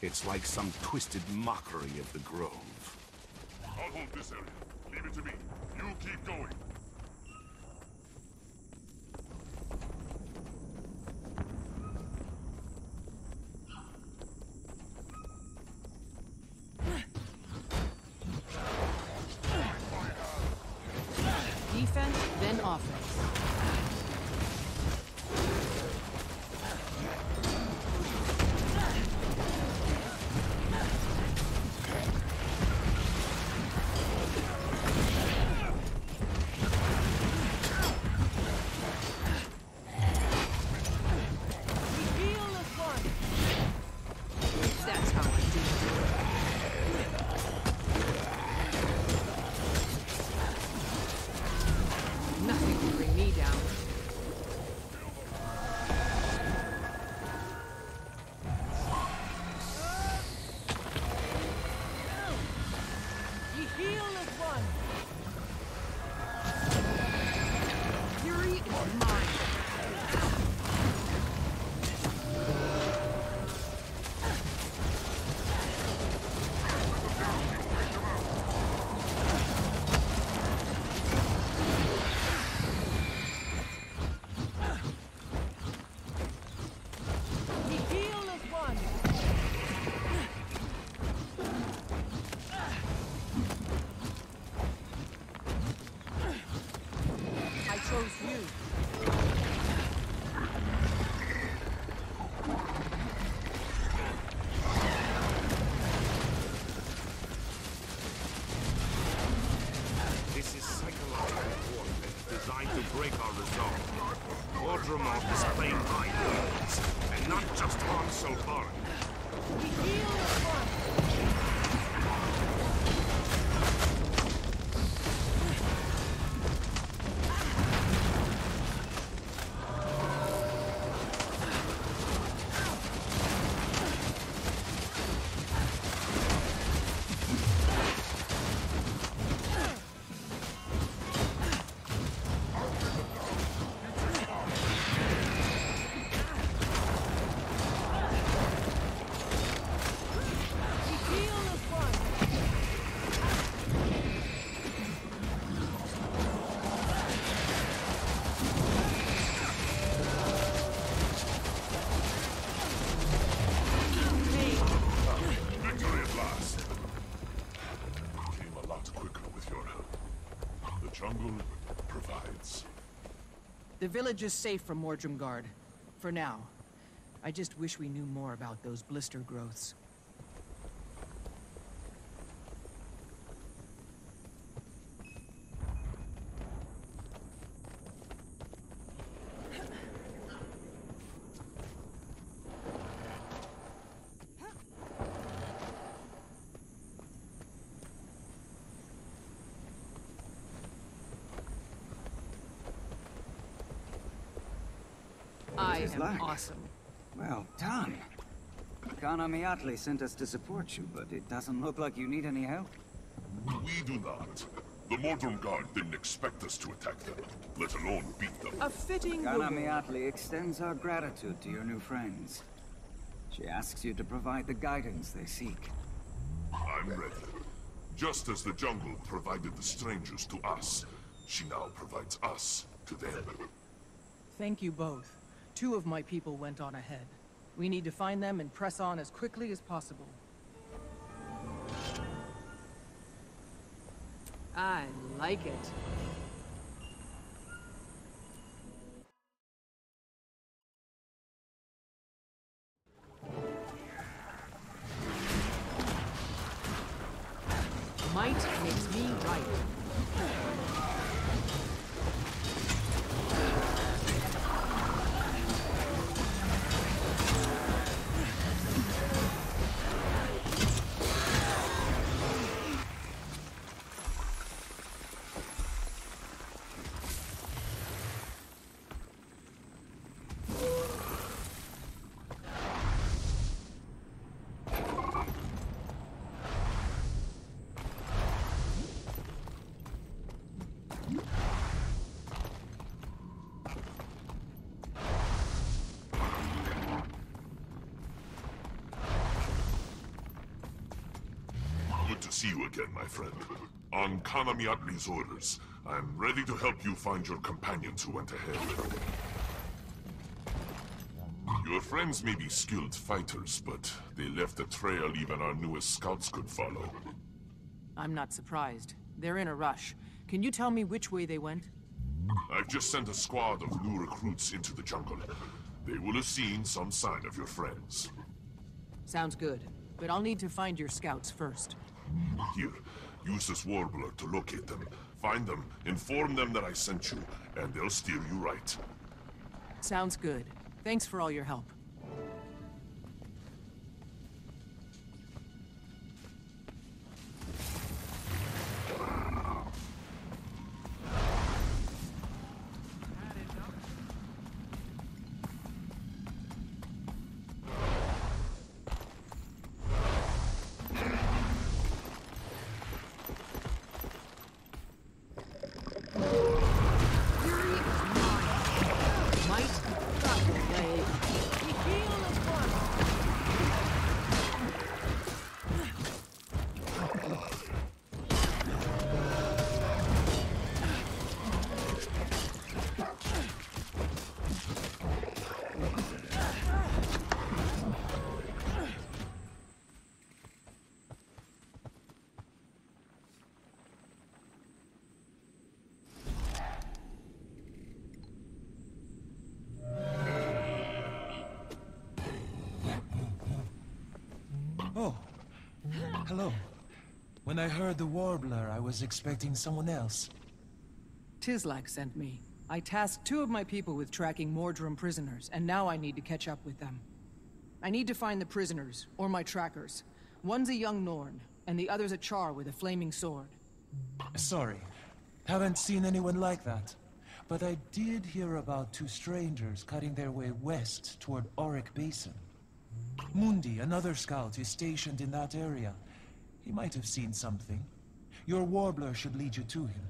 It's like some twisted mockery of the grove. I'll hold this area. Leave it to me. You keep going. Defense, then offense. That's how I do it. Nothing can bring me down. Ye heal as one. Fury is mine. Ye heal as one. I chose you. This is psychological warfare designed to break our resolve. Mordremoth is playing mind games, and not just on Solvari. Ye heal as one. Victory at last. Came a lot quicker with your help. The jungle provides. The village is safe from Mordrimgard. For now. I just wish we knew more about those blister growths. I His am luck. awesome. Well done. Kana Miatli sent us to support you, but it doesn't look like you need any help. We do not. The Mordrum Guard didn't expect us to attack them, let alone beat them. A fitting Kana reward. Miatli extends our gratitude to your new friends. She asks you to provide the guidance they seek. I'm ready. Just as the jungle provided the strangers to us, she now provides us to them. Thank you both. 2 of my people went on ahead. We need to find them and press on as quickly as possible. I like it. Might makes me right. Good to see you again, my friend. On Kanamiatli's orders, I'm ready to help you find your companions who went ahead. Your friends may be skilled fighters, but they left a trail even our newest scouts could follow. I'm not surprised. They're in a rush. Can you tell me which way they went? I've just sent a squad of new recruits into the jungle. They will have seen some sign of your friends. Sounds good, but I'll need to find your scouts first. Here, use this warbler to locate them. Find them, inform them that I sent you, and they'll steer you right. Sounds good. Thanks for all your help. Oh, hello. When I heard the warbler, I was expecting someone else. Tizlak sent me. I tasked 2 of my people with tracking Mordrum prisoners, and now I need to catch up with them. I need to find the prisoners, or my trackers. One's a young Norn, and the other's a Char with a flaming sword. Sorry, haven't seen anyone like that. But I did hear about 2 strangers cutting their way west toward Auric Basin. Mundi, another scout, is stationed in that area. He might have seen something. Your warbler should lead you to him.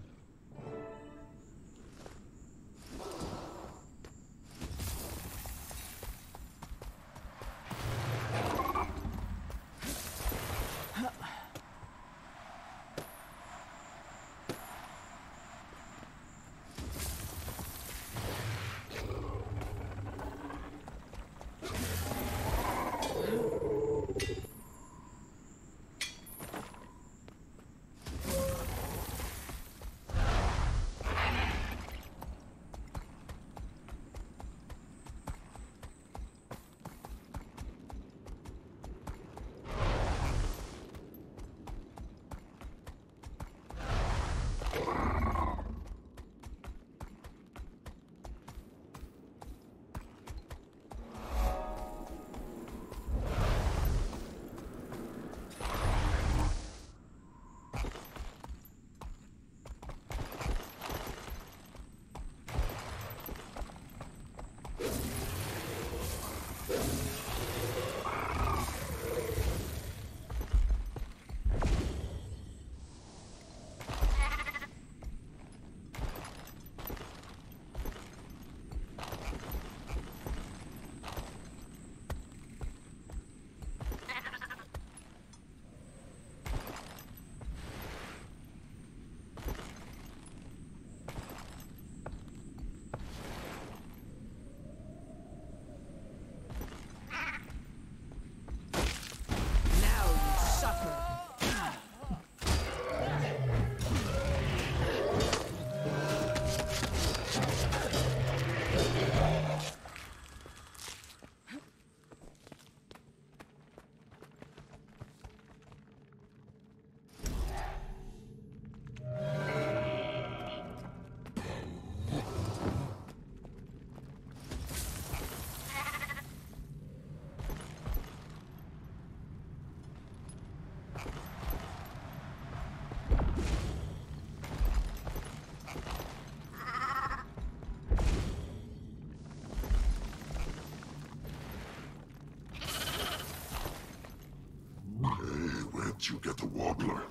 You get the warbler.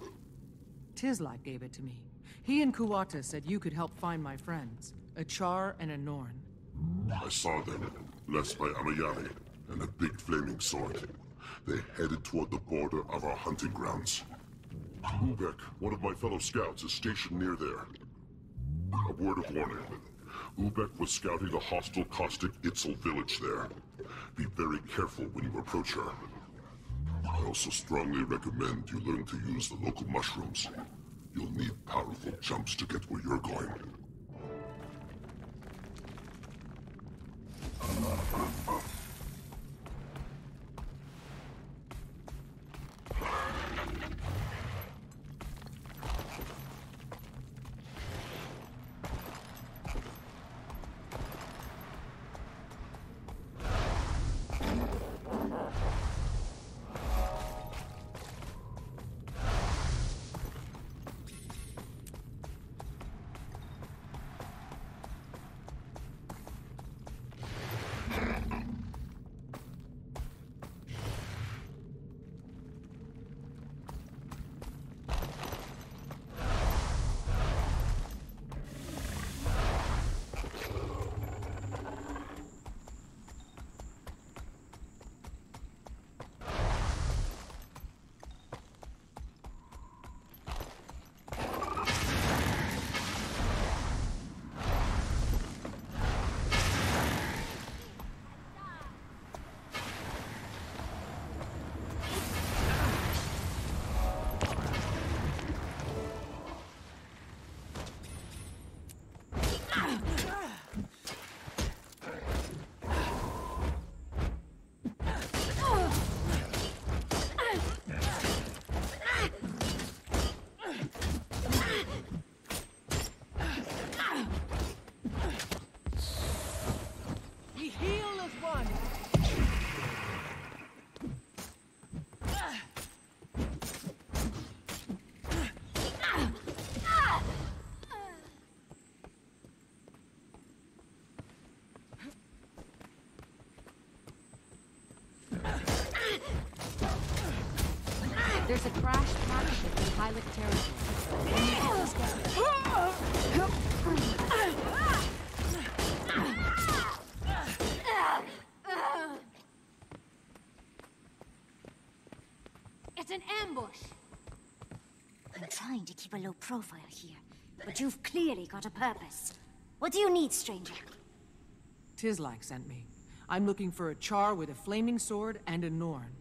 Tizlak gave it to me. He and Kuwata said you could help find my friends, a Char and a Norn. I saw them, led by Amayani, and a big flaming sword. They headed toward the border of our hunting grounds. Ubek, one of my fellow scouts, is stationed near there. A word of warning. Ubek was scouting a hostile caustic Itzel village there. Be very careful when you approach her. I also strongly recommend you learn to use the local mushrooms. You'll need powerful jumps to get where you're going. There's a crashed battleship in pilot territory. It's an ambush! I'm trying to keep a low profile here, but you've clearly got a purpose. What do you need, stranger? Tizlak sent me. I'm looking for a Char with a flaming sword and a Norn.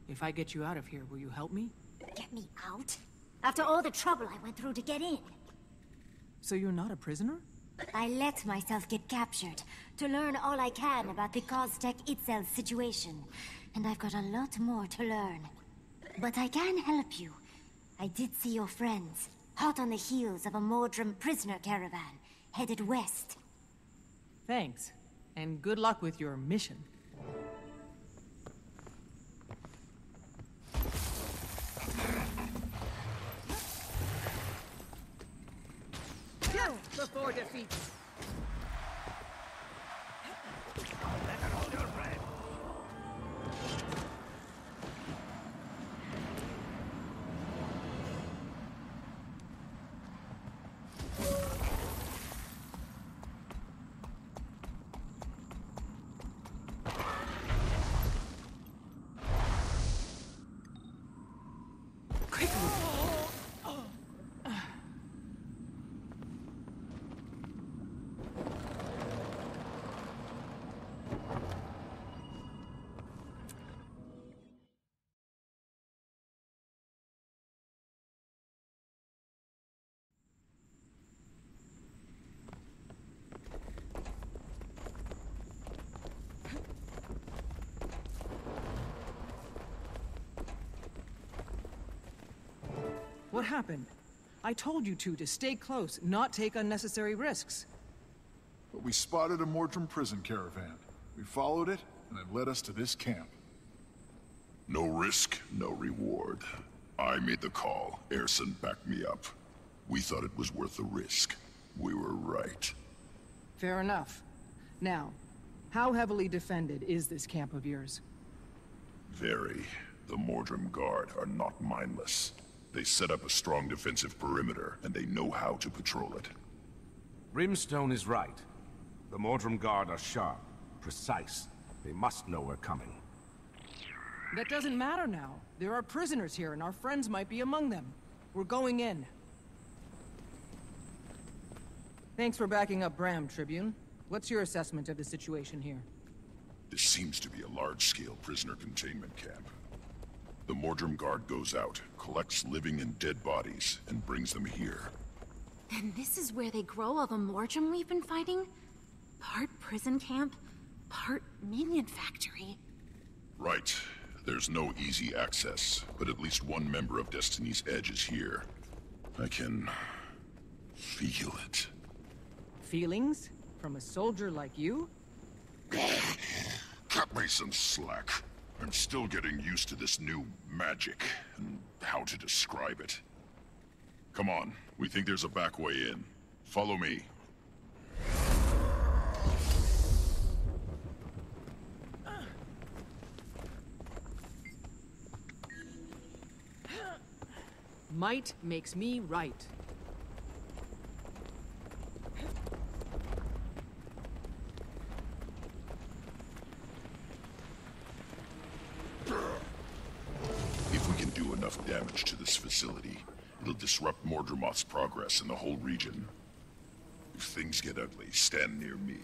If I get you out of here, will you help me? Get me out? After all the trouble I went through to get in. So you're not a prisoner? I let myself get captured to learn all I can about the Caustic Itzel's situation. And I've got a lot more to learn. But I can help you. I did see your friends, hot on the heels of a Mordrum prisoner caravan, headed west. Thanks, and good luck with your mission. Kill before defeat! What happened? I told you two to stay close, not take unnecessary risks. But we spotted a Mordrum prison caravan. We followed it, and it led us to this camp. No risk, no reward. I made the call. Erson backed me up. We thought it was worth the risk. We were right. Fair enough. Now, how heavily defended is this camp of yours? Very. The Mordrum Guard are not mindless. They set up a strong defensive perimeter, and they know how to patrol it. Brimstone is right. The Mordrum Guard are sharp, precise. They must know we're coming. That doesn't matter now. There are prisoners here, and our friends might be among them. We're going in. Thanks for backing up Bram, Tribune. What's your assessment of the situation here? This seems to be a large-scale prisoner containment camp. The Mordrum Guard goes out, collects living and dead bodies, and brings them here. Then this is where they grow all the Mordrum we've been fighting? Part prison camp, part minion factory. Right. There's no easy access, but at least one member of Destiny's Edge is here. I can feel it. Feelings? From a soldier like you? Cut me some slack. I'm still getting used to this new magic, and how to describe it. Come on, we think there's a back way in. Follow me. Might makes me right. If we can do enough damage to this facility, it'll disrupt Mordremoth's progress in the whole region. If things get ugly, stand near me.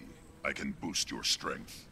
I can boost your strength.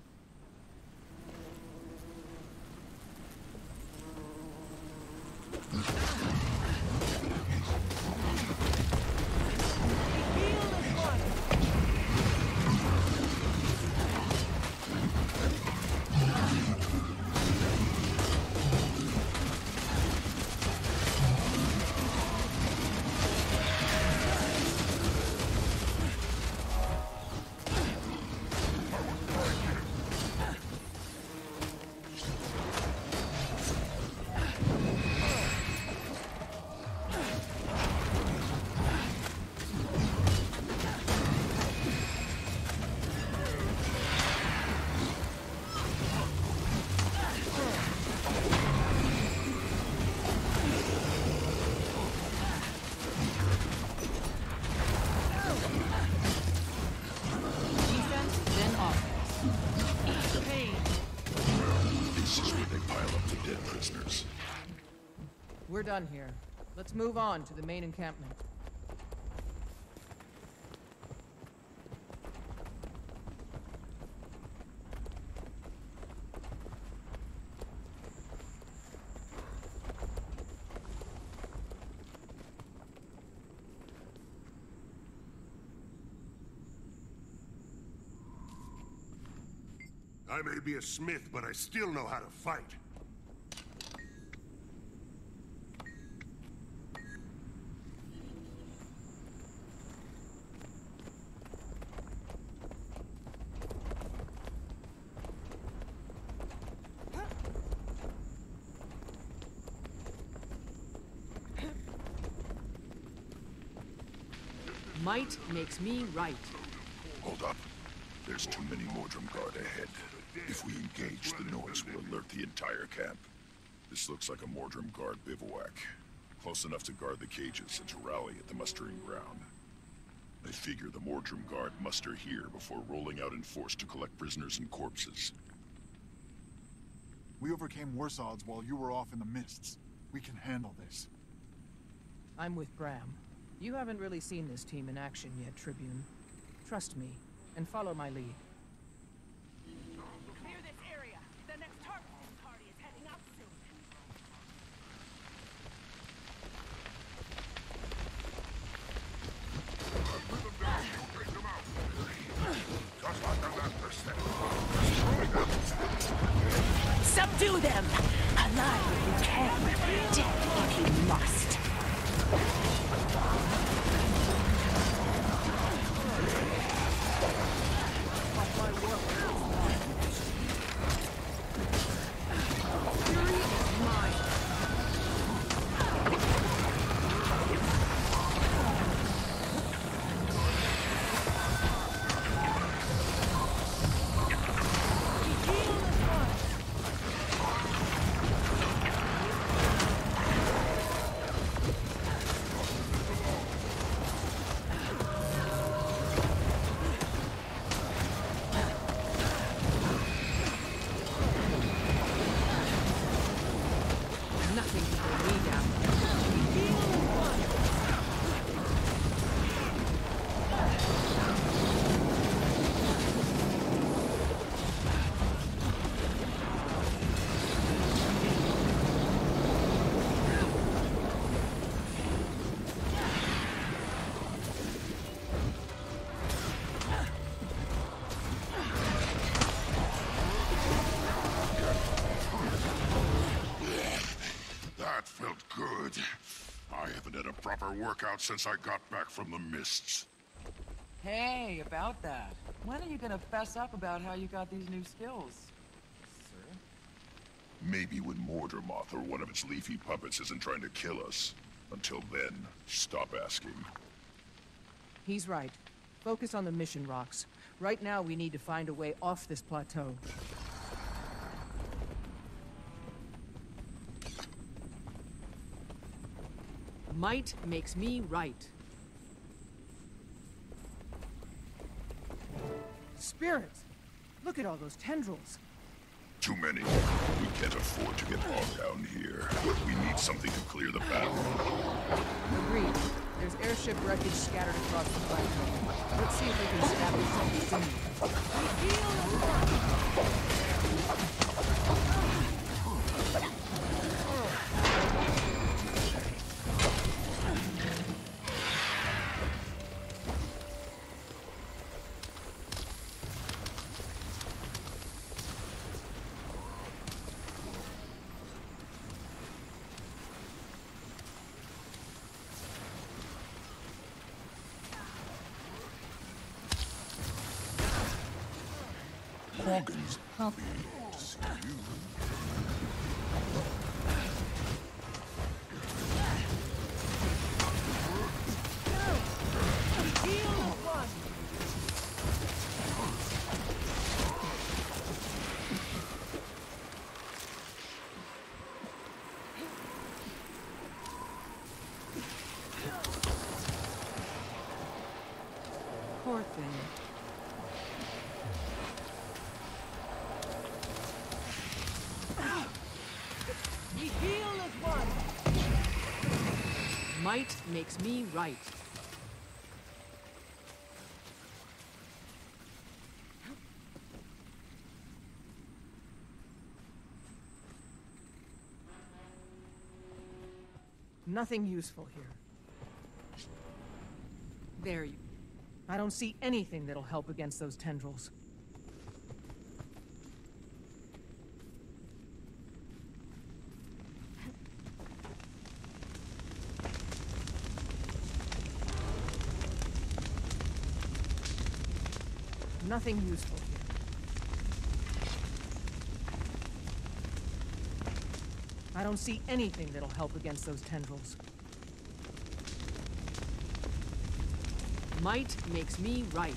We're done here. Let's move on to the main encampment. I may be a smith, but I still know how to fight. Might makes me right. Hold up. There's too many Mordrum Guard ahead. If we engage, the noise will alert the entire camp. This looks like a Mordrum Guard bivouac. Close enough to guard the cages and to rally at the mustering ground. I figure the Mordrum Guard muster here before rolling out in force to collect prisoners and corpses. We overcame worse odds while you were off in the mists. We can handle this. I'm with Bram. You haven't really seen this team in action yet, Tribune. Trust me, and follow my lead. Clear this area. The next harvesting party is heading out soon. Subdue them! Alive if you can, dead if you must. felt good. I haven't had a proper workout since I got back from the mists. Hey, about that. When are you gonna fess up about how you got these new skills, sir? Maybe when Mordermoth or one of its leafy puppets isn't trying to kill us. Until then, stop asking. He's right. Focus on the mission rocks. Right now, we need to find a way off this plateau. Might makes me right. Spirit! Look at all those tendrils. Too many. We can't afford to get bogged down here. We need something to clear the battle. Agreed. There's airship wreckage scattered across the plateau. Let's see if we can establish something Morgan's happy to see you. Poor thing. Might makes me right. Nothing useful here. There you... I don't see anything that'll help against those tendrils. Nothing useful here. I don't see anything that'll help against those tendrils. Might makes me right.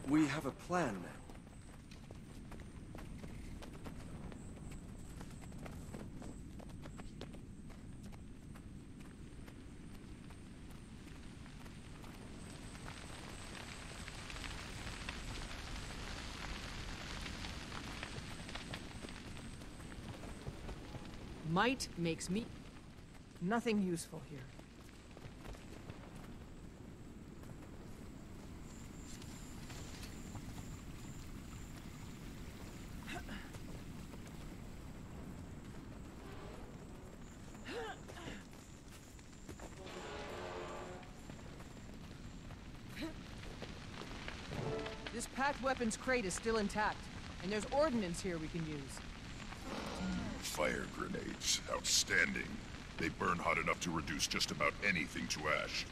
We have a plan then. Might makes me... Nothing useful here. This packed weapons crate is still intact, and there's ordnance here we can use. Fire grenades. Outstanding. They burn hot enough to reduce just about anything to ash.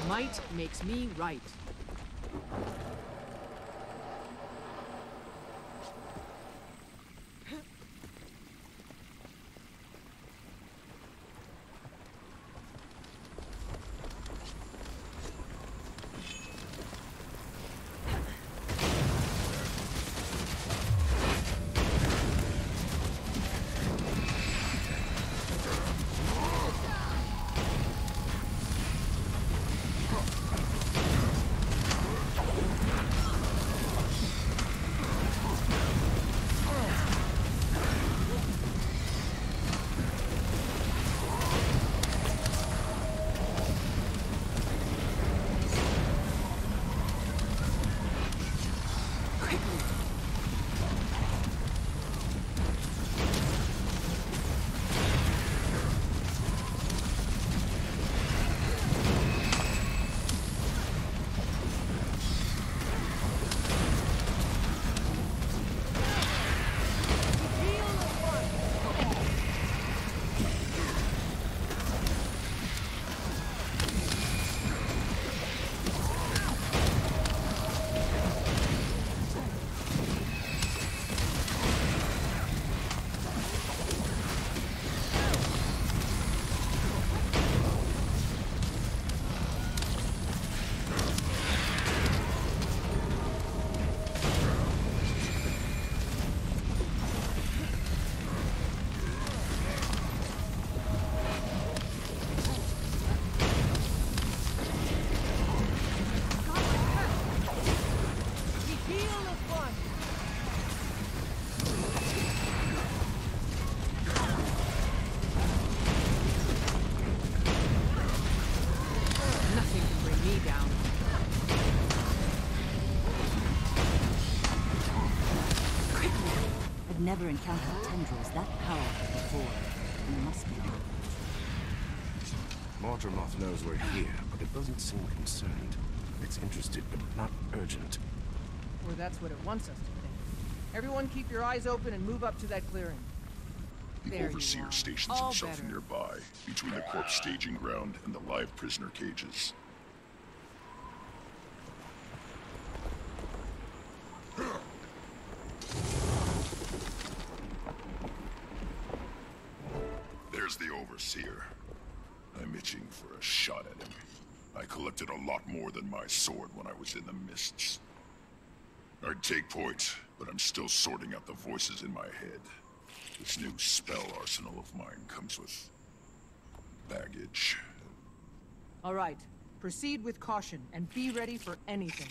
Might makes me right. Never encountered tendrils that powerful before. We must be on. Mordramoth knows we're here, but it doesn't seem concerned. It's interested, but not urgent. Or that's what it wants us to think. Everyone keep your eyes open and move up to that clearing. The Overseer stations himself nearby, between the corpse staging ground and the live prisoner cages. There's the Overseer. I'm itching for a shot at him. I collected a lot more than my sword when I was in the mists. I'd take point, but I'm still sorting out the voices in my head. This new spell arsenal of mine comes with baggage. All right, proceed with caution and be ready for anything.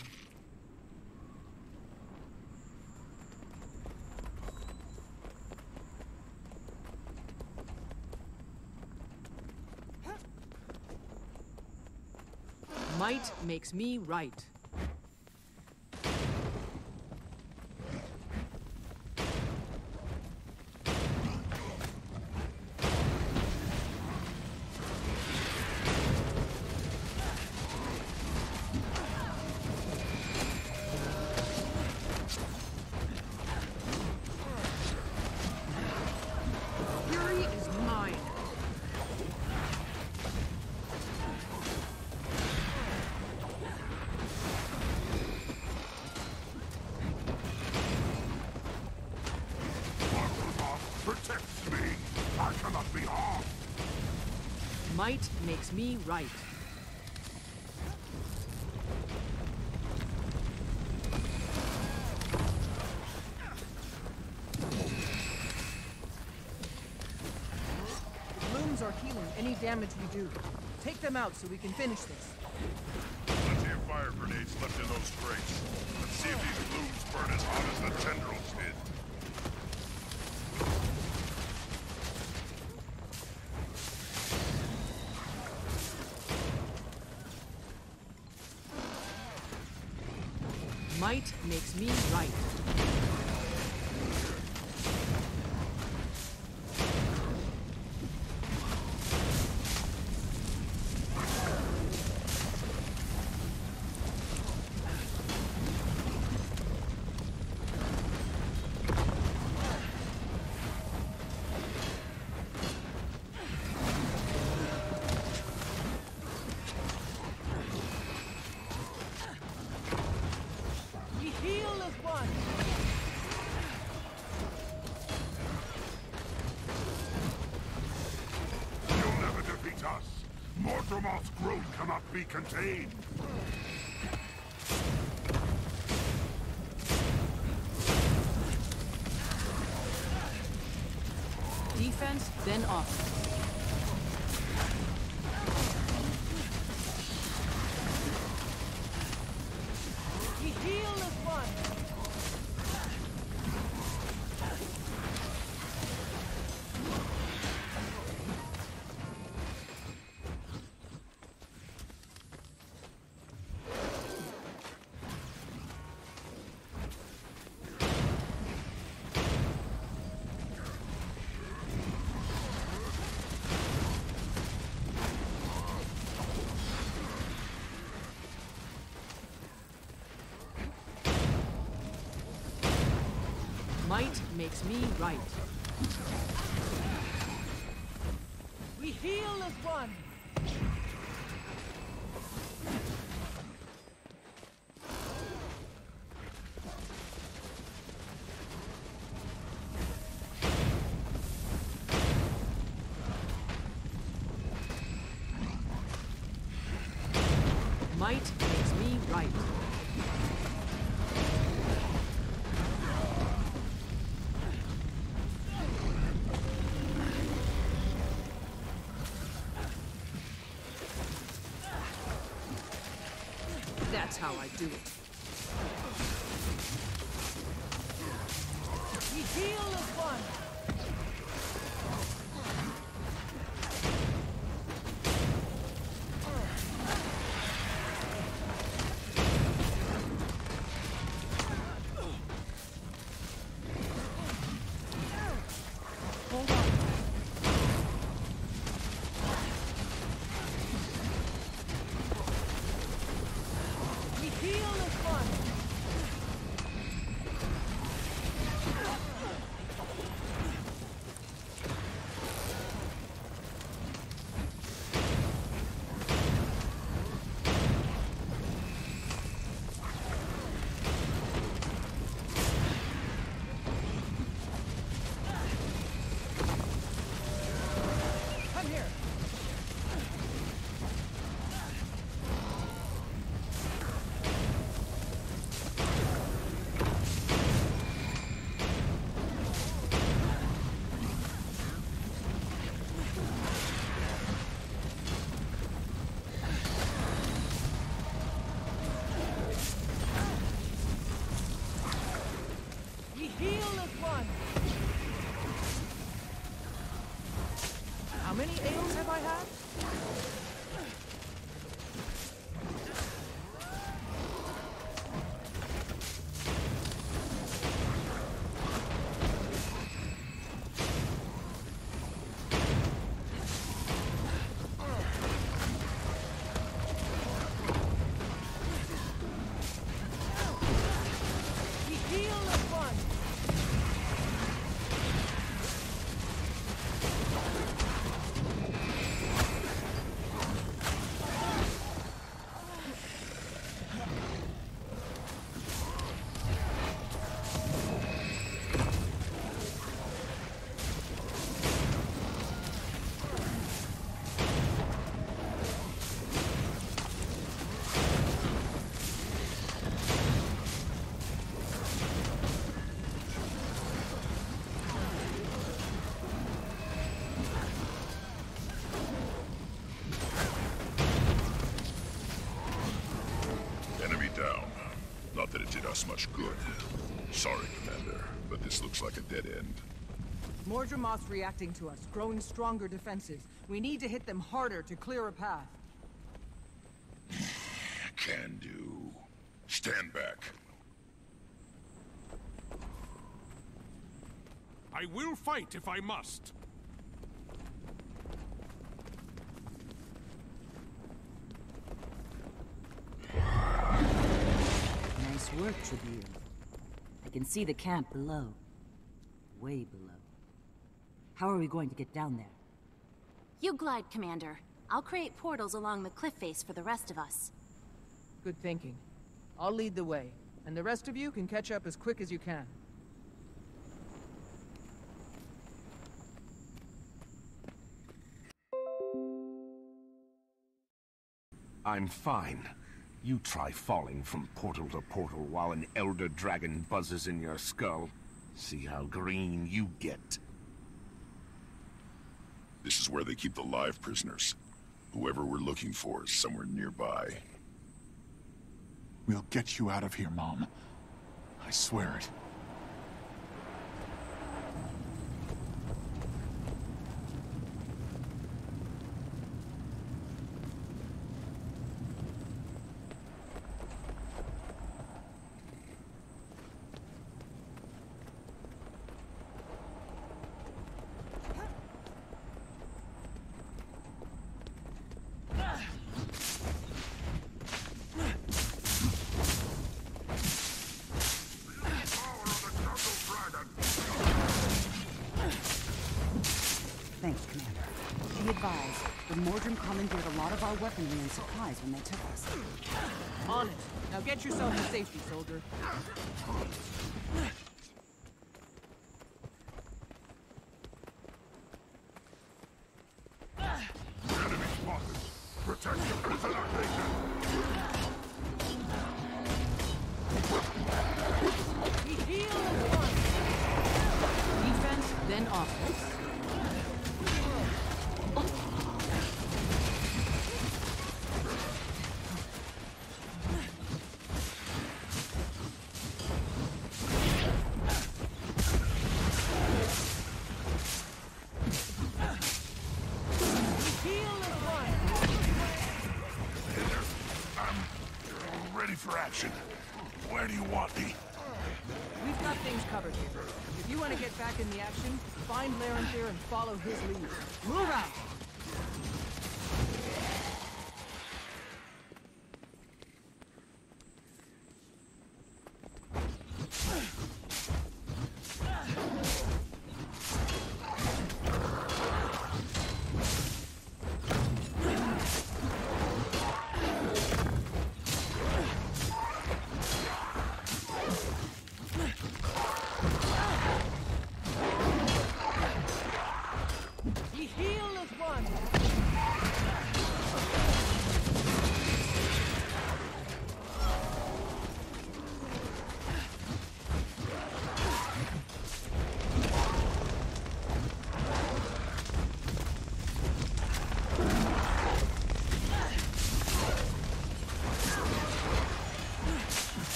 Might makes me right. Fury is mine. Protects me. I cannot be harmed. Might makes me right. The blooms are healing any damage we do. Take them out so we can finish this. Plenty of fire grenades left in those crates. Let's see if these blooms burn as hot as the tendrils did. Might makes me right. be contained. Defense, then offense. We heal as one. Might makes me right. We heal as one. Might makes me right. That's how I do it. We heal as one. Hold on. We heal as one. Come here. We heal as one. How many ales have I had? We heal as one. Enemy down. Not that it did us much good. Sorry, Commander, but this looks like a dead end. Mordremoth's reacting to us, growing stronger defenses. We need to hit them harder to clear a path. Can do. Stand back. I will fight if I must. Nice work, Tribune. I can see the camp below. Way below. How are we going to get down there? You glide, Commander. I'll create portals along the cliff face for the rest of us. Good thinking. I'll lead the way, and the rest of you can catch up as quick as you can. I'm fine. You try falling from portal to portal while an elder dragon buzzes in your skull. See how green you get. This is where they keep the live prisoners. Whoever we're looking for is somewhere nearby. We'll get you out of here, Mom. I swear it. Thanks, Commander. Be advised, the Mordrum commandeered a lot of our weaponry and supplies when they took us. On it. Now get yourself to safety, soldier. Enemy spotted. Protect the prisoner station. We heal at once. Defense, then offense. For action. Where do you want me? We've got things covered here. If you want to get back in the action, find Janthir and follow his lead. Move out!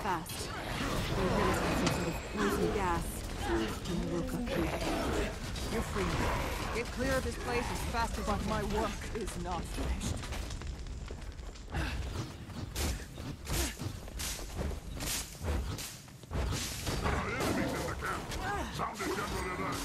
Fast. They hit us with some sort of poison gas. And woke up here. You're free. Get clear of this place as fast as my work is not finished. Enemies in the camp. Sound a general alert.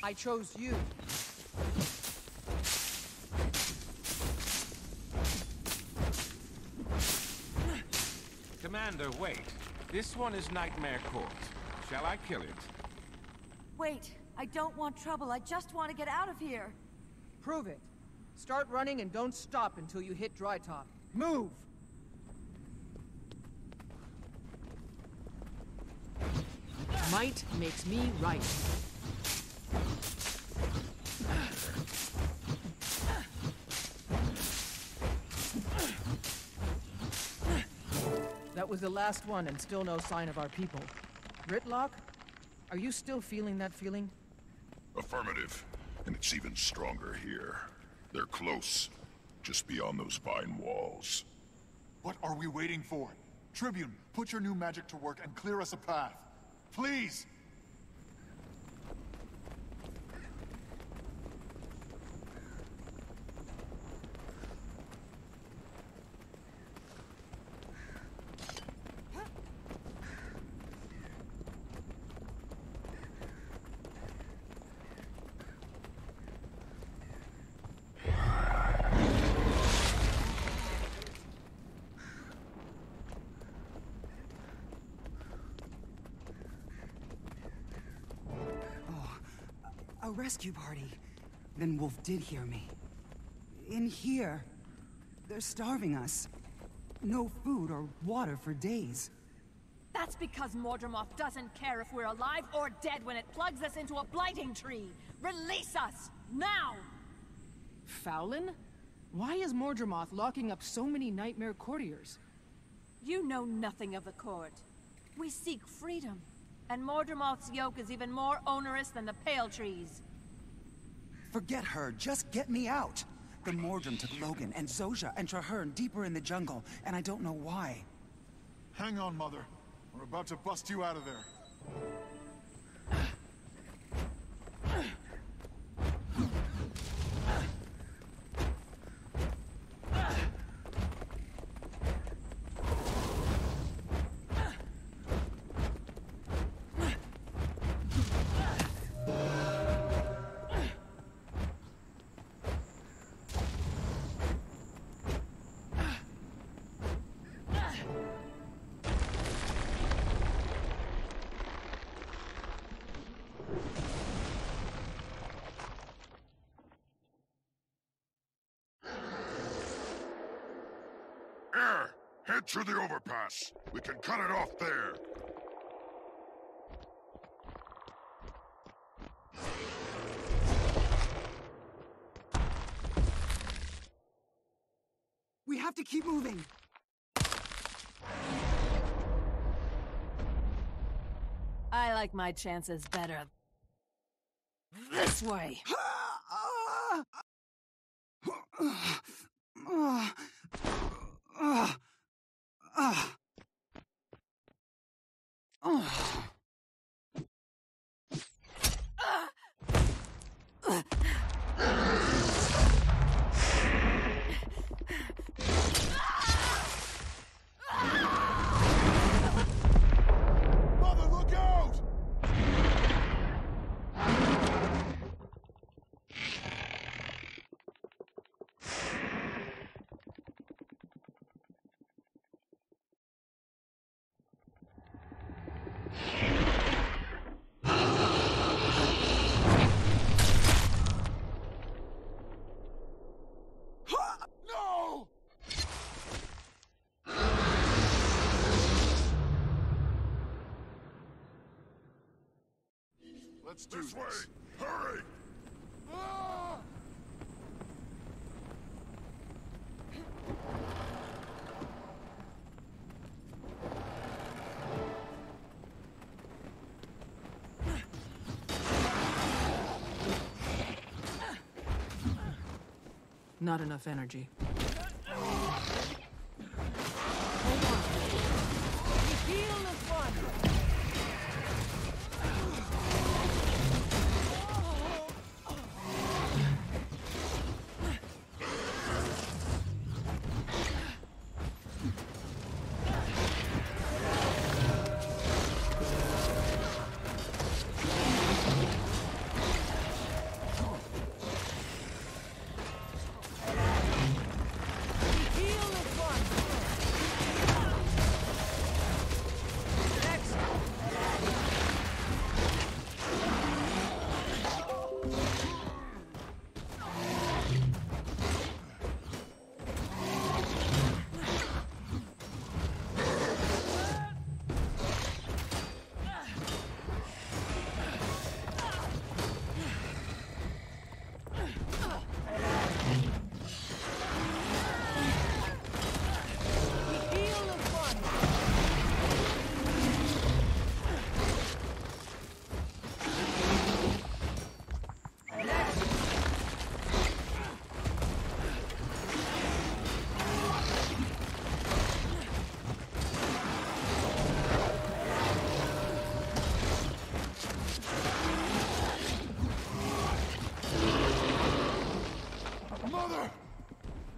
I chose you. Commander, wait. This one is Nightmare Court. Shall I kill it? Wait, I don't want trouble. I just want to get out of here. Prove it. Start running and don't stop until you hit dry top. Move! Might makes me right. That was the last one, and still no sign of our people. Gritlock? Are you still feeling that feeling? Affirmative. And it's even stronger here. They're close. Just beyond those vine walls. What are we waiting for? Tribune, put your new magic to work and clear us a path. Please! A rescue party. Then Wolf did hear me. In here, they're starving us. No food or water for days. That's because Mordramoth doesn't care if we're alive or dead when it plugs us into a blighting tree. Release us! Now! Fowlin? Why is Mordramoth locking up so many nightmare courtiers? You know nothing of the court. We seek freedom. And Mordramoth's yoke is even more onerous than the Pale Tree's. Forget her, just get me out! The Mordrum took Logan and Zosha and Traherne deeper in the jungle, and I don't know why. Hang on, Mother. We're about to bust you out of there. Head through the overpass. We can cut it off there. We have to keep moving! I like my chances better this way. Mother, look out! No! Let's do this. Way! Hurry! Not enough energy.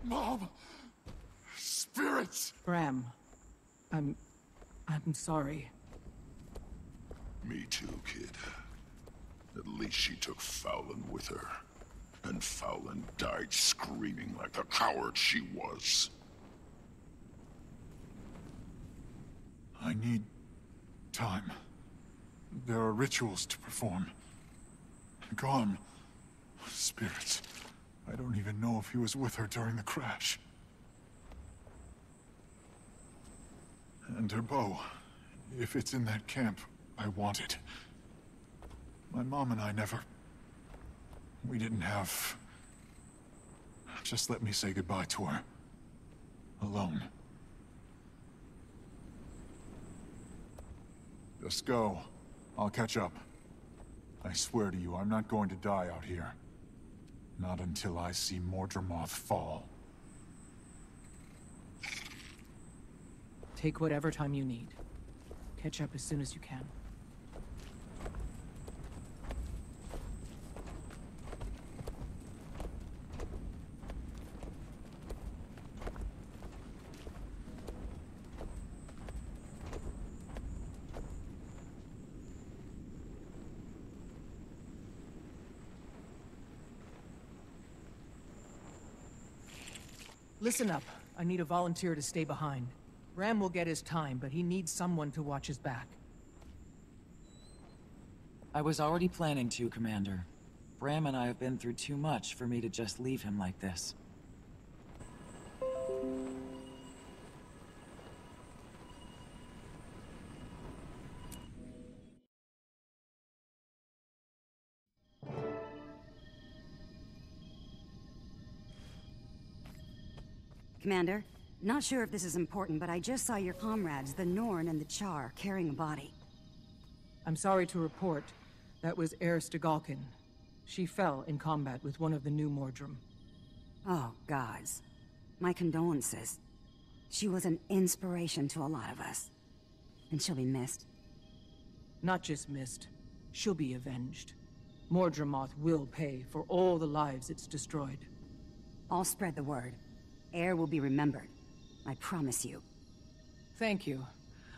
Mom! Spirits! Bram, I'm sorry. Me too, kid. At least she took Fowlin with her. And Fowlin died screaming like the coward she was. I need time. There are rituals to perform. Gone. Spirits. I don't even know if he was with her during the crash. And her bow. If it's in that camp, I want it. My mom and I never... We didn't have... Just let me say goodbye to her. Alone. Just go. I'll catch up. I swear to you, I'm not going to die out here. Not until I see Mordramoth fall. Take whatever time you need. Catch up as soon as you can. Listen up. I need a volunteer to stay behind. Ram will get his time, but he needs someone to watch his back. I was already planning to, Commander. Ram and I have been through too much for me to just leave him like this. Commander, not sure if this is important, but I just saw your comrades, the Norn and the Char, carrying a body. I'm sorry to report, that was Heir Stegalkin. She fell in combat with one of the new Mordrum. Oh, gods. My condolences. She was an inspiration to a lot of us. And she'll be missed. Not just missed. She'll be avenged. Mordramoth will pay for all the lives it's destroyed. I'll spread the word. Heir will be remembered. I promise you. Thank you.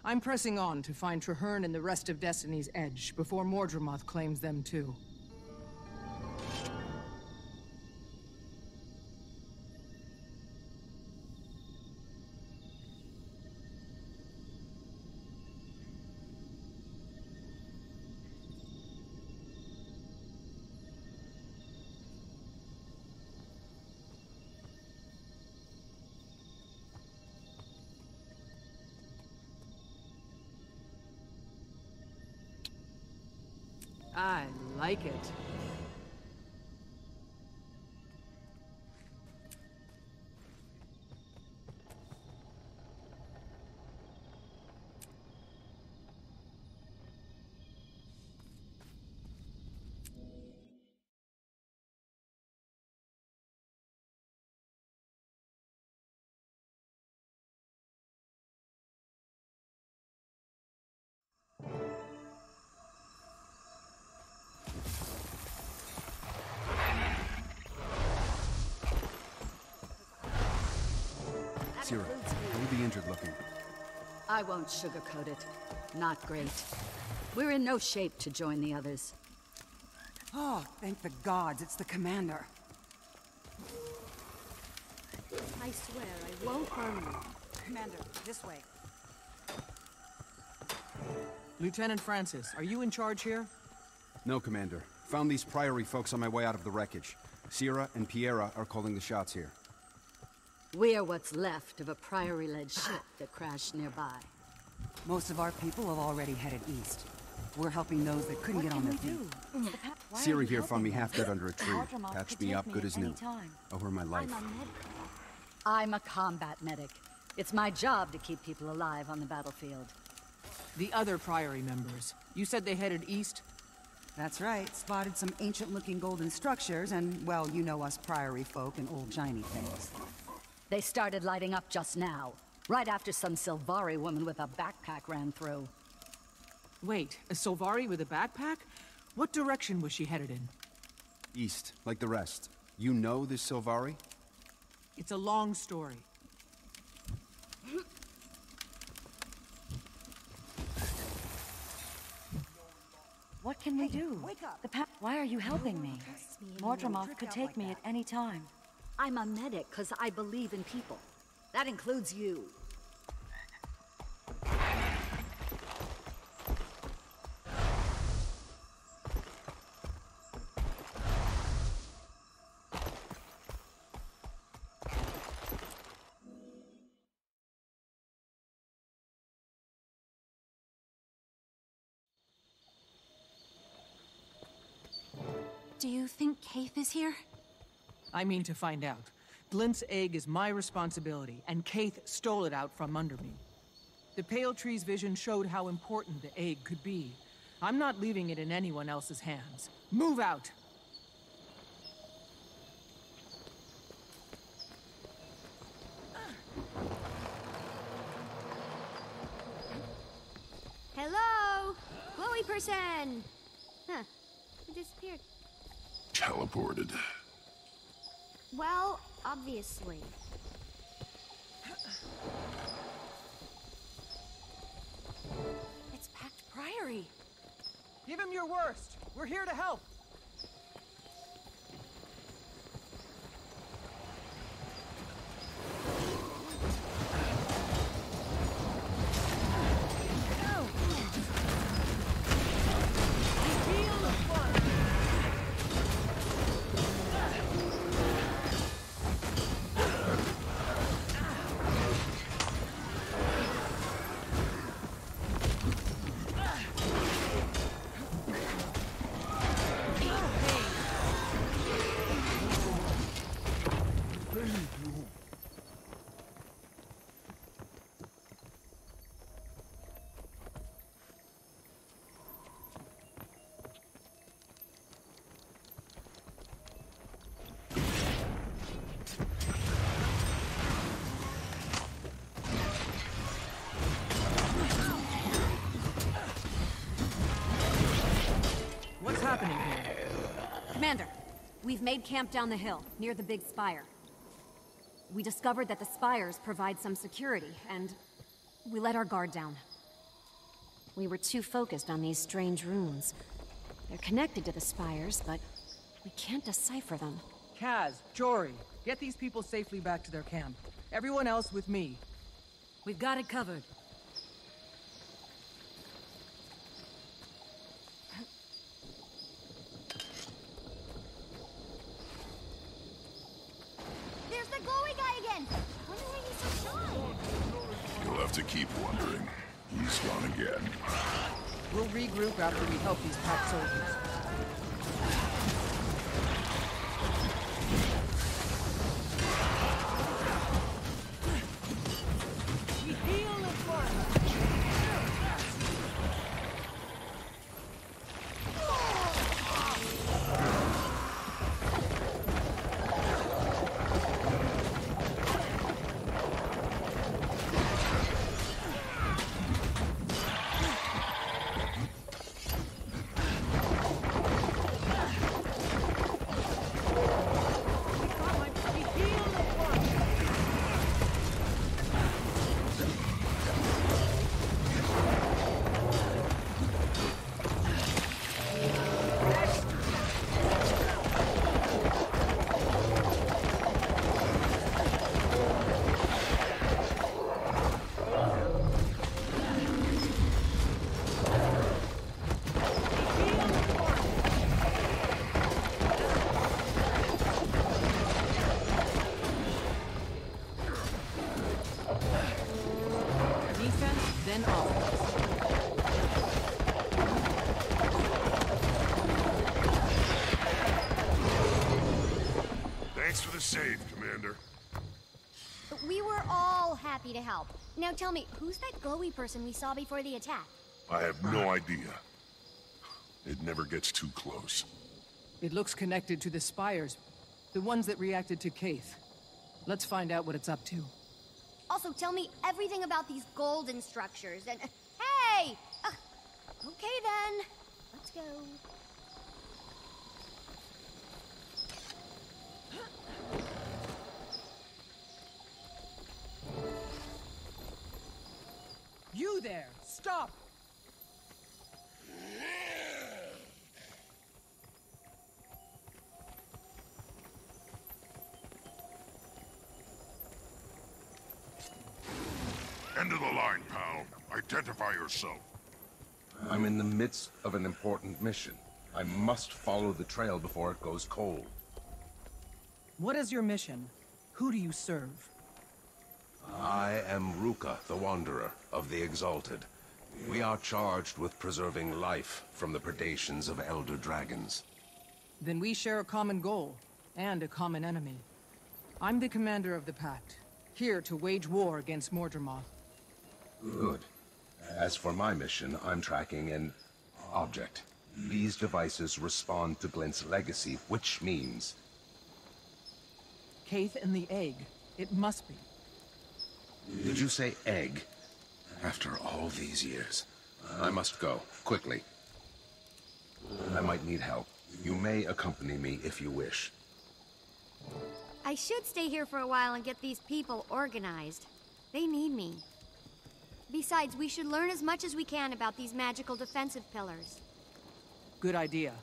I'm pressing on to find Trahearne and the rest of Destiny's Edge before Mordramoth claims them too. I like it. Sierra, how are the injured looking? I won't sugarcoat it. Not great. We're in no shape to join the others. Oh, thank the gods, it's the commander. I swear I won't harm you. Commander, this way. Lieutenant Francis, are you in charge here? No, Commander. Found these Priory folks on my way out of the wreckage. Sierra and Piera are calling the shots here. We're what's left of a Priory-led ship that crashed nearby. Most of our people have already headed east. We're helping those that couldn't get on their feet. Sierra here found me half dead under a tree. Patched me up good as new. Over my life. I'm a combat medic. It's my job to keep people alive on the battlefield. The other Priory members. You said they headed east? That's right. Spotted some ancient-looking golden structures, and, well, you know us Priory folk and old shiny things. They started lighting up just now, right after some Sylvari woman with a backpack ran through. Wait, a Sylvari with a backpack? What direction was she headed in? East, like the rest. You know this Sylvari? It's a long story. What can we do? Wake up! Why are you helping me? Mordramoth could take me at any time. I'm a medic because I believe in people. That includes you. Do you think Kaith is here? I mean to find out. Glint's egg is my responsibility, and Kaith stole it out from under me. The Pale Tree's vision showed how important the egg could be. I'm not leaving it in anyone else's hands. Move out! Hello? Glowy person! Huh. It disappeared. Teleported. Well, obviously. It's Pact Priory. Give him your worst. We're here to help. What's happening here? Commander, we've made camp down the hill, near the big spire. We discovered that the spires provide some security, and we let our guard down. We were too focused on these strange runes. They're connected to the spires, but we can't decipher them. Kaz, Jory, get these people safely back to their camp. Everyone else with me. We've got it covered. There's the glowy guy again! Wonder why he's so shy. You'll have to keep wondering. He's gone again. We'll regroup after we help these pack soldiers. We heal at once! Thanks for the save, Commander. We were all happy to help. Now tell me, who's that glowy person we saw before the attack? I have no idea. It never gets too close. It looks connected to the spires. The ones that reacted to Kaith. Let's find out what it's up to. Also, tell me everything about these golden structures and... Hey! Okay then. Let's go. You there! Stop! End of the line, pal. Identify yourself. I'm in the midst of an important mission. I must follow the trail before it goes cold. What is your mission? Who do you serve? I am Ruka, the Wanderer, of the Exalted. We are charged with preserving life from the predations of elder dragons. Then we share a common goal, and a common enemy. I'm the commander of the Pact, here to wage war against Mordremoth. Good. As for my mission, I'm tracking an object. These devices respond to Glint's legacy, which means... Kaith and the egg. It must be. Did you say egg? After all these years. I must go, quickly. I might need help. You may accompany me if you wish. I should stay here for a while and get these people organized. They need me. Besides, we should learn as much as we can about these magical defensive pillars. Good idea.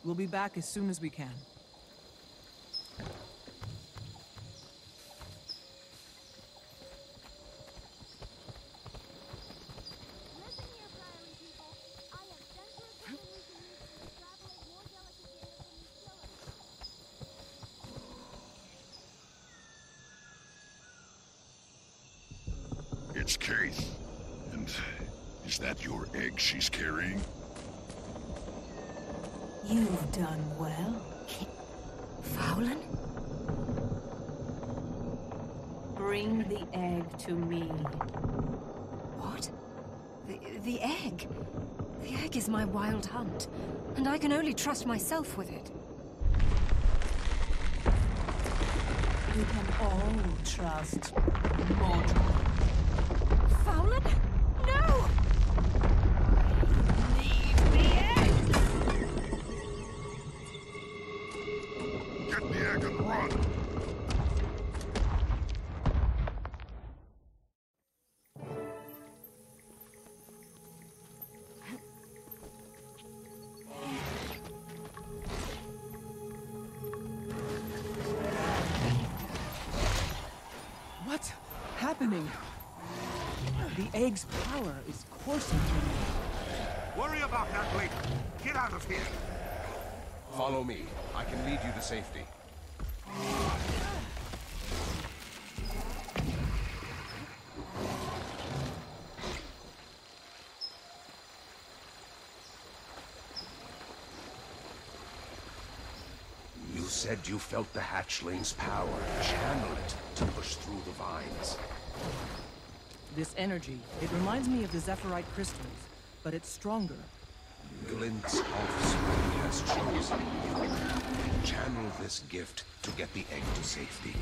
We'll be back as soon as we can. It's Kaith. And is that your egg she's carrying? You've done well, Fowlin. Bring the egg to me. What? The egg? The egg is my wild hunt, and I can only trust myself with it. You can all trust Mordremoth. Fowlin? No! Leave the egg! Get the egg and run! What's happening? The egg's power is coursing through me. Worry about that later. Get out of here. Follow me. I can lead you to safety. You said you felt the hatchling's power. Channel it to push through the vines. This energy, it reminds me of the Zephyrite crystals, but it's stronger. Glint's offspring has chosen you. Channel this gift to get the egg to safety.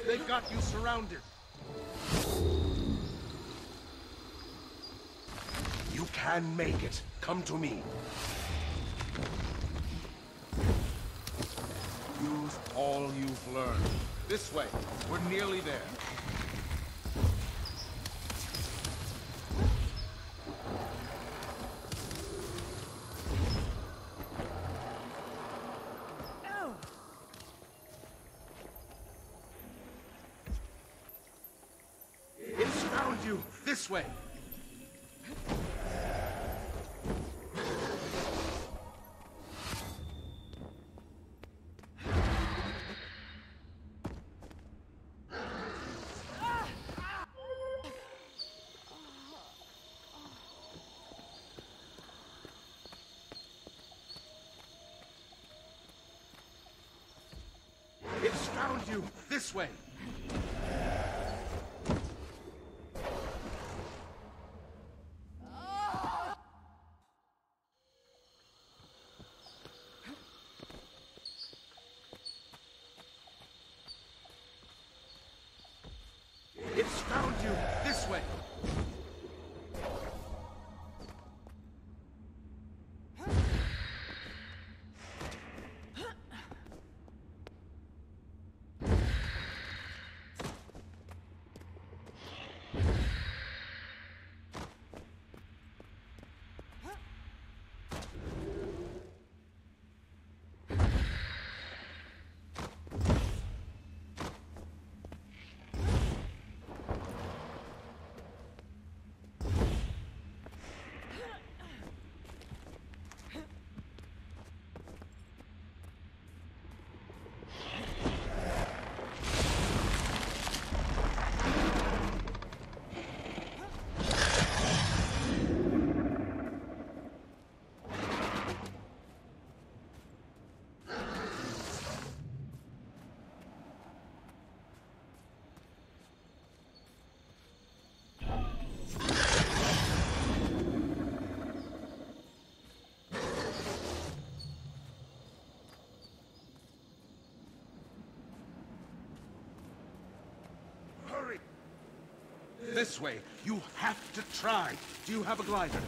They've got you surrounded. You can make it. Come to me. Use all you've learned. This way. We're nearly there. It's found you. This way. It's found you. This way. It's found you. This way. This way. You have to try. Do you have a glider?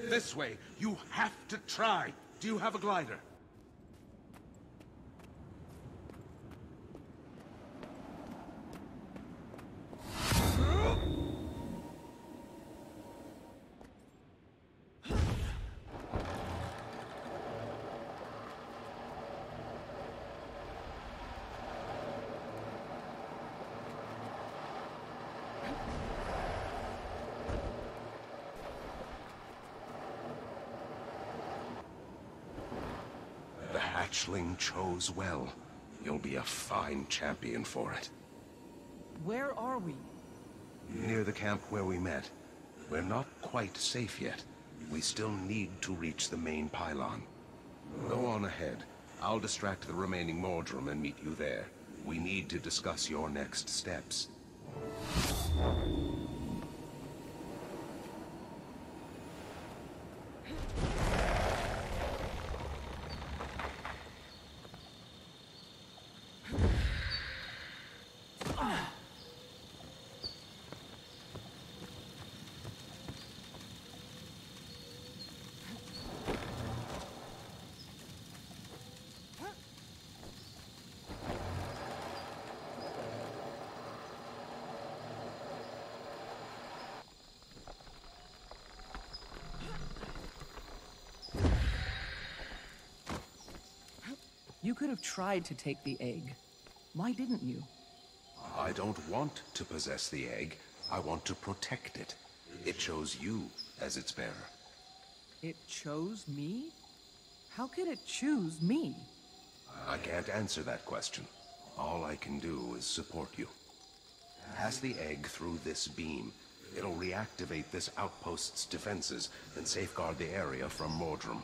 This way. You have to try. Do you have a glider? Hatchling chose well. You'll be a fine champion for it. Where are we? Near the camp where we met. We're not quite safe yet. We still need to reach the main pylon. Go on ahead. I'll distract the remaining Mordrum and meet you there. We need to discuss your next steps. You could have tried to take the egg. Why didn't you? I don't want to possess the egg. I want to protect it. It chose you as its bearer. It chose me? How could it choose me? I can't answer that question. All I can do is support you. Pass the egg through this beam. It'll reactivate this outpost's defenses and safeguard the area from Mordrum.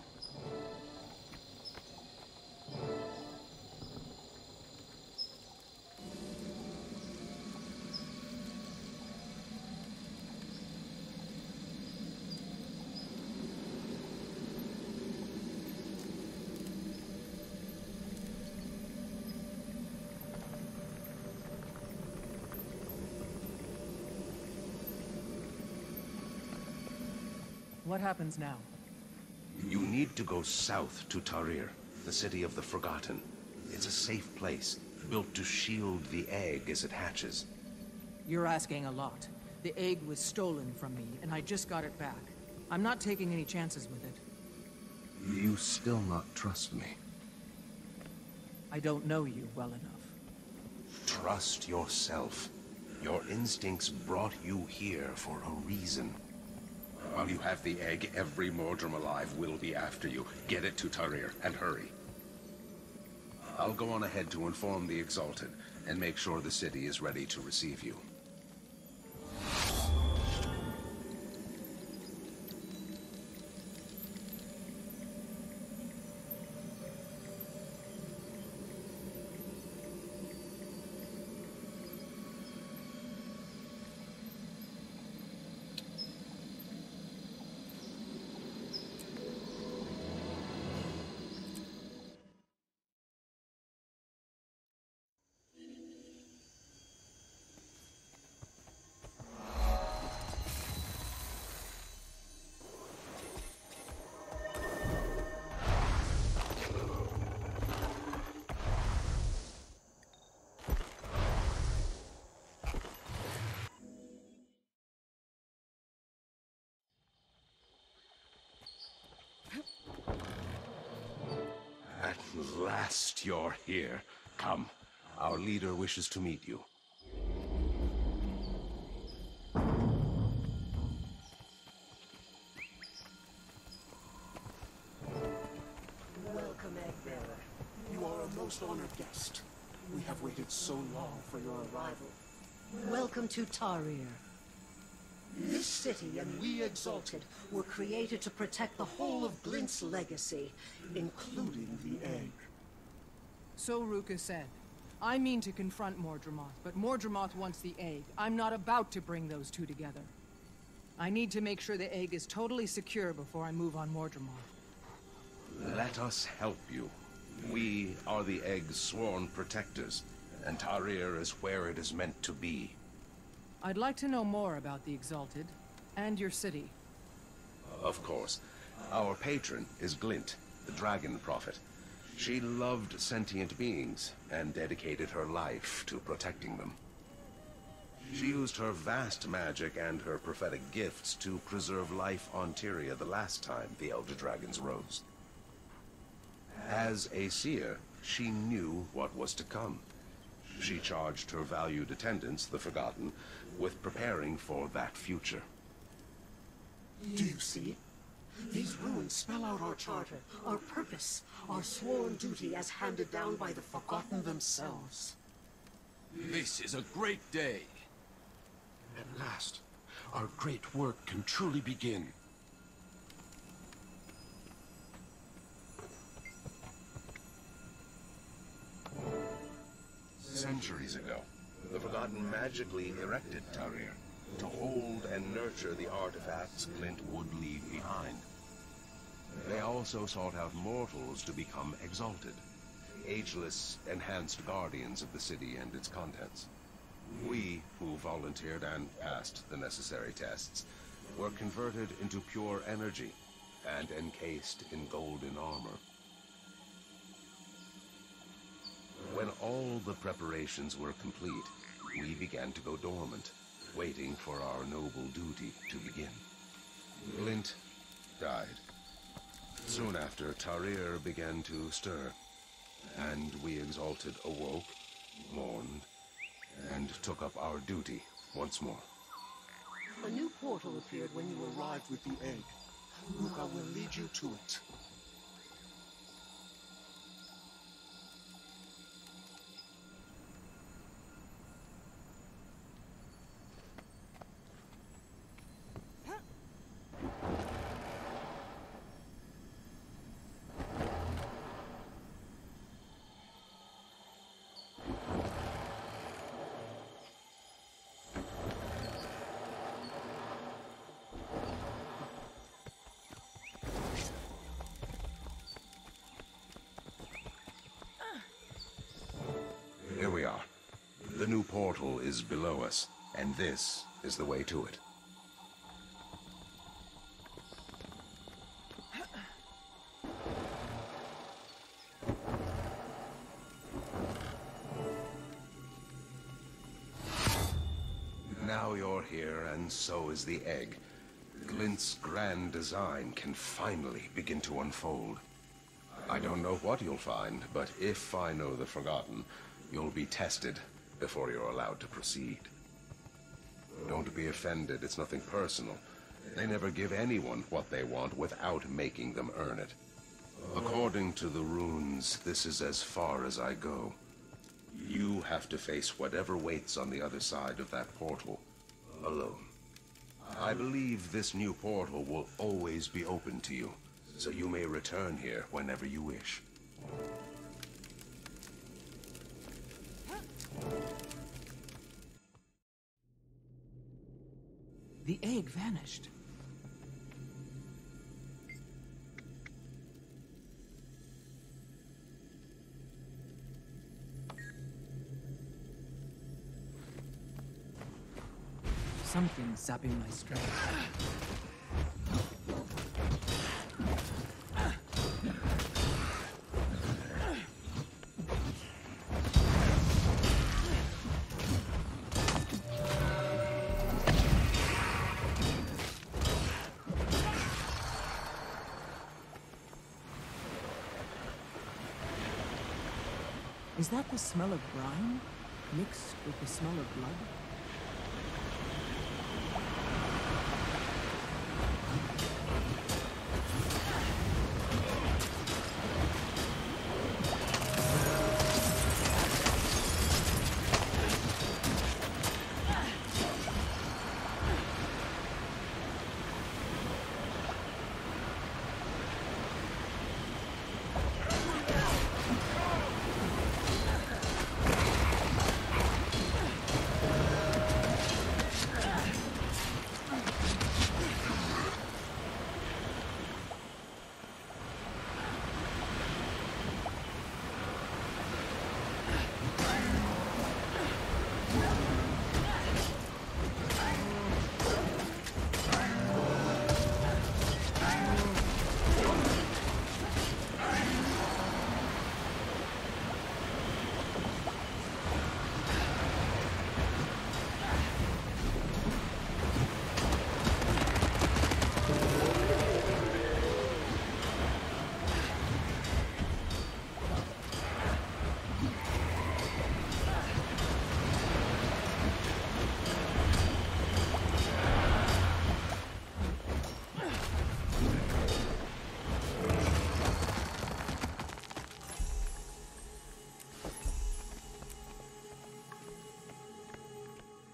What happens now? You need to go south to Tarir, the city of the Forgotten. It's a safe place, built to shield the egg as it hatches. You're asking a lot. The egg was stolen from me, and I just got it back. I'm not taking any chances with it. You still not trust me? I don't know you well enough. Trust yourself. Your instincts brought you here for a reason. While you have the egg, every Mordrum alive will be after you. Get it to Tarir, and hurry. I'll go on ahead to inform the Exalted, and make sure the city is ready to receive you. At last you're here. Come. Our leader wishes to meet you. Welcome, Egg-bearer. You are a most honored guest. We have waited so long for your arrival. Welcome to Tarir. This city and we Exalted were created to protect the whole of Glint's legacy, including the egg. So Ruka said. I mean to confront Mordremoth, but Mordremoth wants the egg. I'm not about to bring those two together. I need to make sure the egg is totally secure before I move on Mordremoth. Let us help you. We are the egg's sworn protectors, and Tarir is where it is meant to be. I'd like to know more about the Exalted, and your city. Of course. Our patron is Glint, the dragon prophet. She loved sentient beings, and dedicated her life to protecting them. She used her vast magic and her prophetic gifts to preserve life on Tyria the last time the Elder Dragons rose. As a seer, she knew what was to come. She charged her valued attendants, the Forgotten, with preparing for that future. Do you see? These ruins spell out our charter, our purpose, our sworn duty as handed down by the Forgotten themselves. This is a great day. At last, our great work can truly begin. Centuries ago, the Forgotten magically erected Tarir to hold and nurture the artifacts Glint would leave behind. They also sought out mortals to become exalted, ageless, enhanced guardians of the city and its contents. We, who volunteered and passed the necessary tests, were converted into pure energy and encased in golden armor. When all the preparations were complete, we began to go dormant, waiting for our noble duty to begin. Glint died. Soon after, Tarir began to stir, and we Exalted awoke, mourned, and took up our duty once more. A new portal appeared when you arrived with the egg. Ruka will lead you to it. Here we are. The new portal is below us, and this is the way to it. Now you're here, and so is the egg. Glint's grand design can finally begin to unfold. I don't know what you'll find, but if I know the Forgotten, you'll be tested before you're allowed to proceed. Don't be offended, it's nothing personal. They never give anyone what they want without making them earn it. According to the runes, this is as far as I go. You have to face whatever waits on the other side of that portal, alone. I believe this new portal will always be open to you, so you may return here whenever you wish. The egg vanished. Something's zapping my strength. Is that the smell of brine mixed with the smell of blood?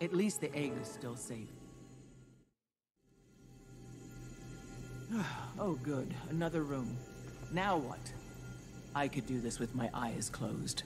At least the egg is still safe. Oh, good. Another room. Now what? I could do this with my eyes closed.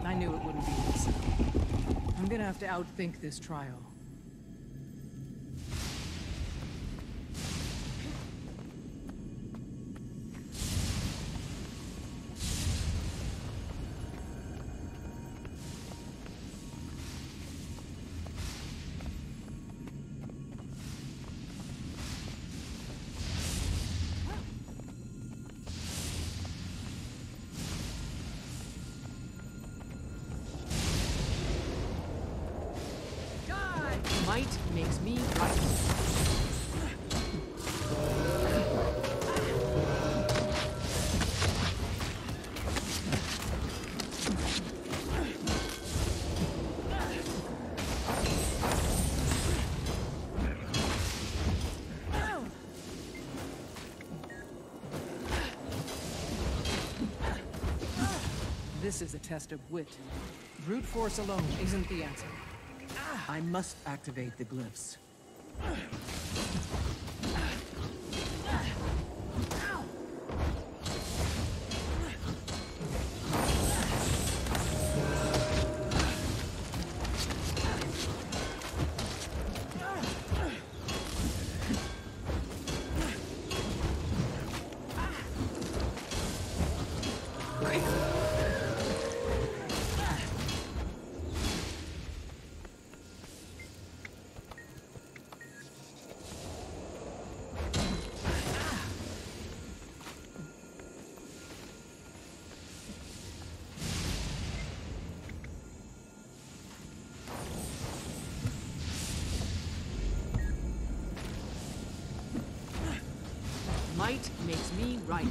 I knew it wouldn't be this. I'm gonna have to outthink this trial. Might makes me right. This is a test of wit. Brute force alone isn't the answer. I must activate the glyphs. Might makes me right.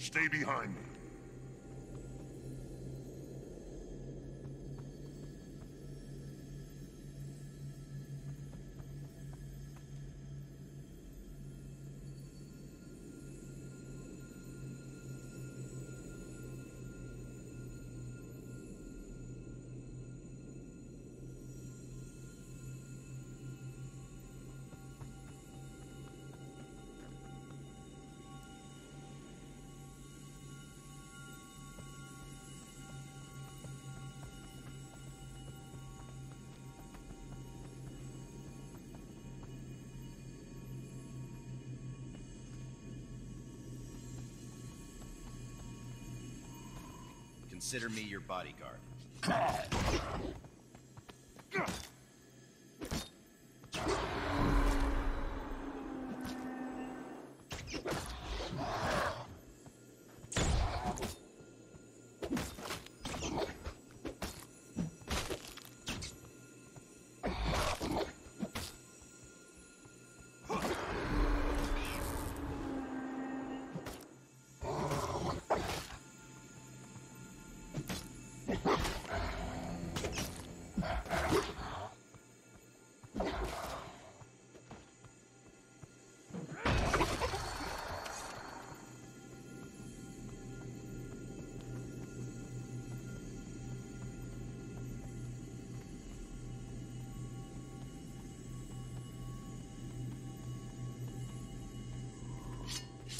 Stay behind me. Consider me your bodyguard.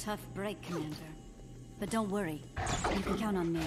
Tough break, Commander. But don't worry. You can count on me.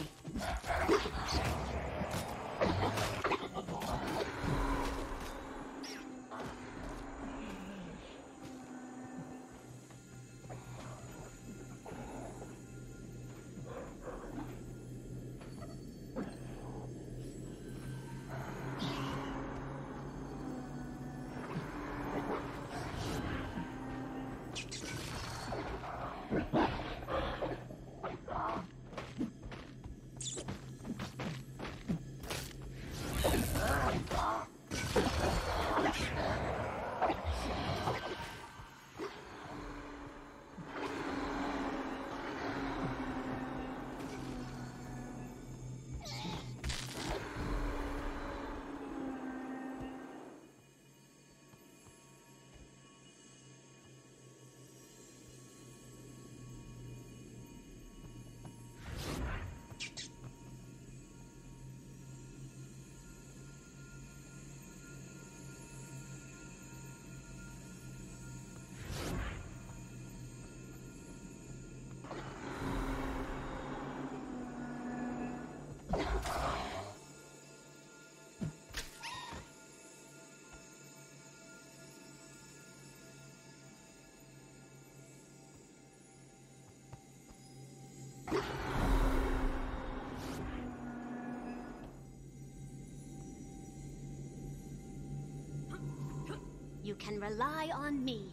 You can rely on me.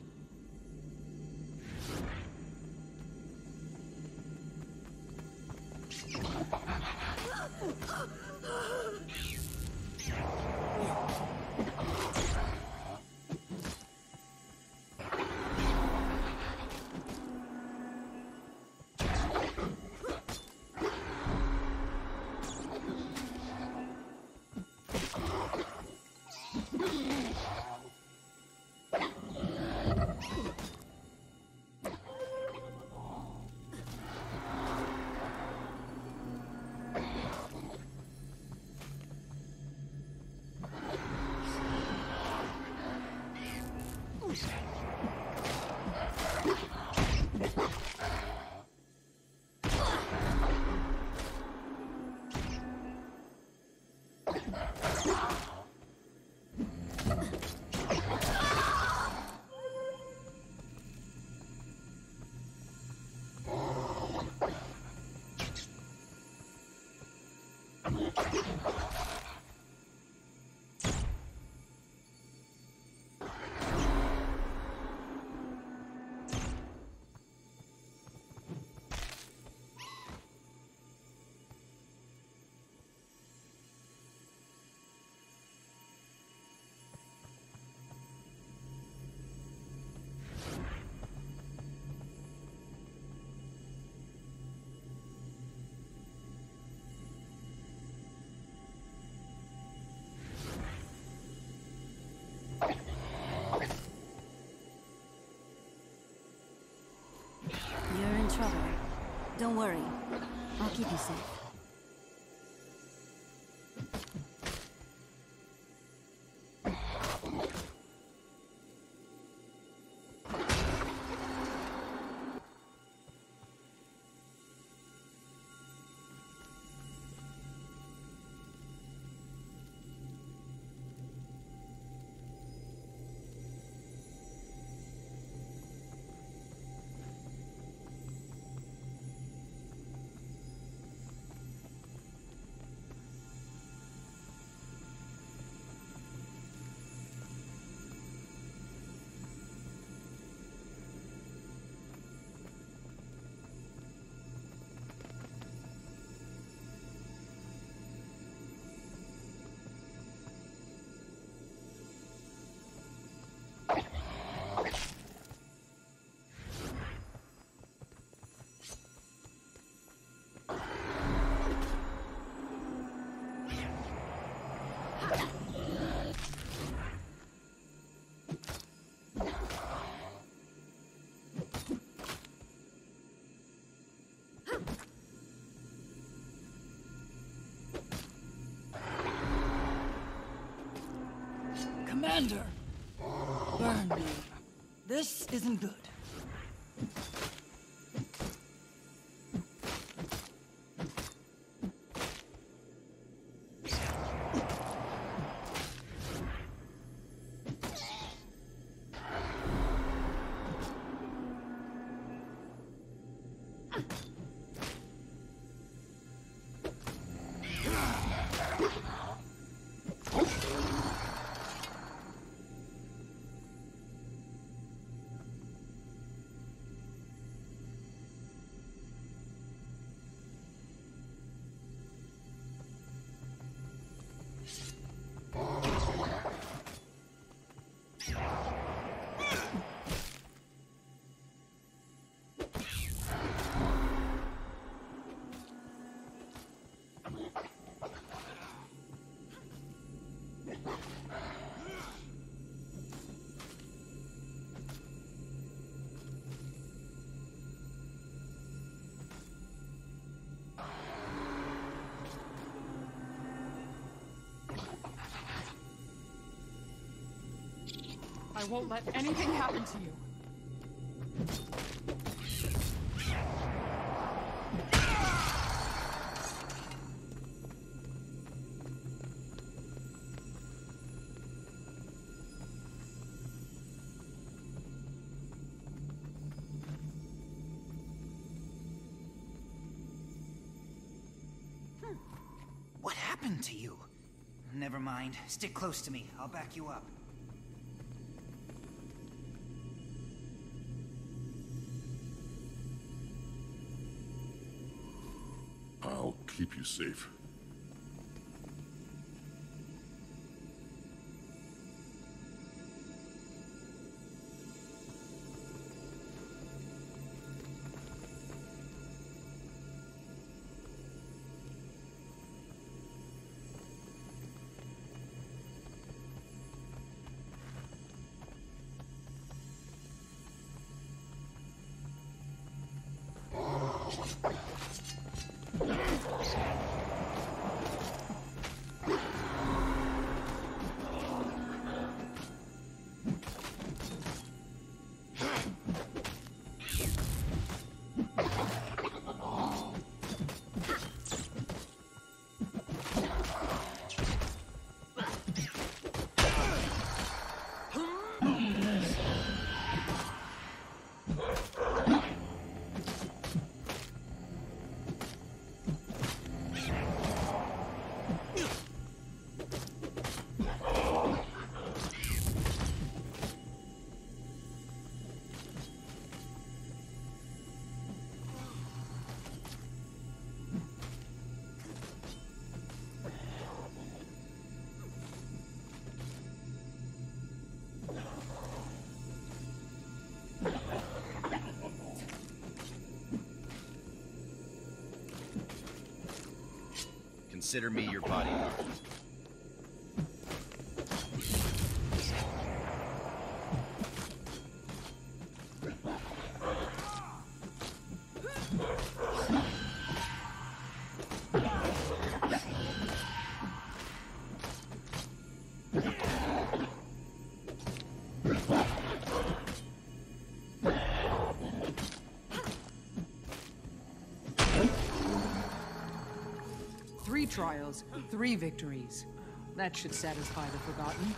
worry. I'll keep you safe. Commander! Burn me. This isn't good. I won't let anything happen to you. What happened to you? Never mind. Stick close to me. I'll back you up. I'll keep you safe. Consider me your bodyguard. trials, 3 victories. That should satisfy the Forgotten.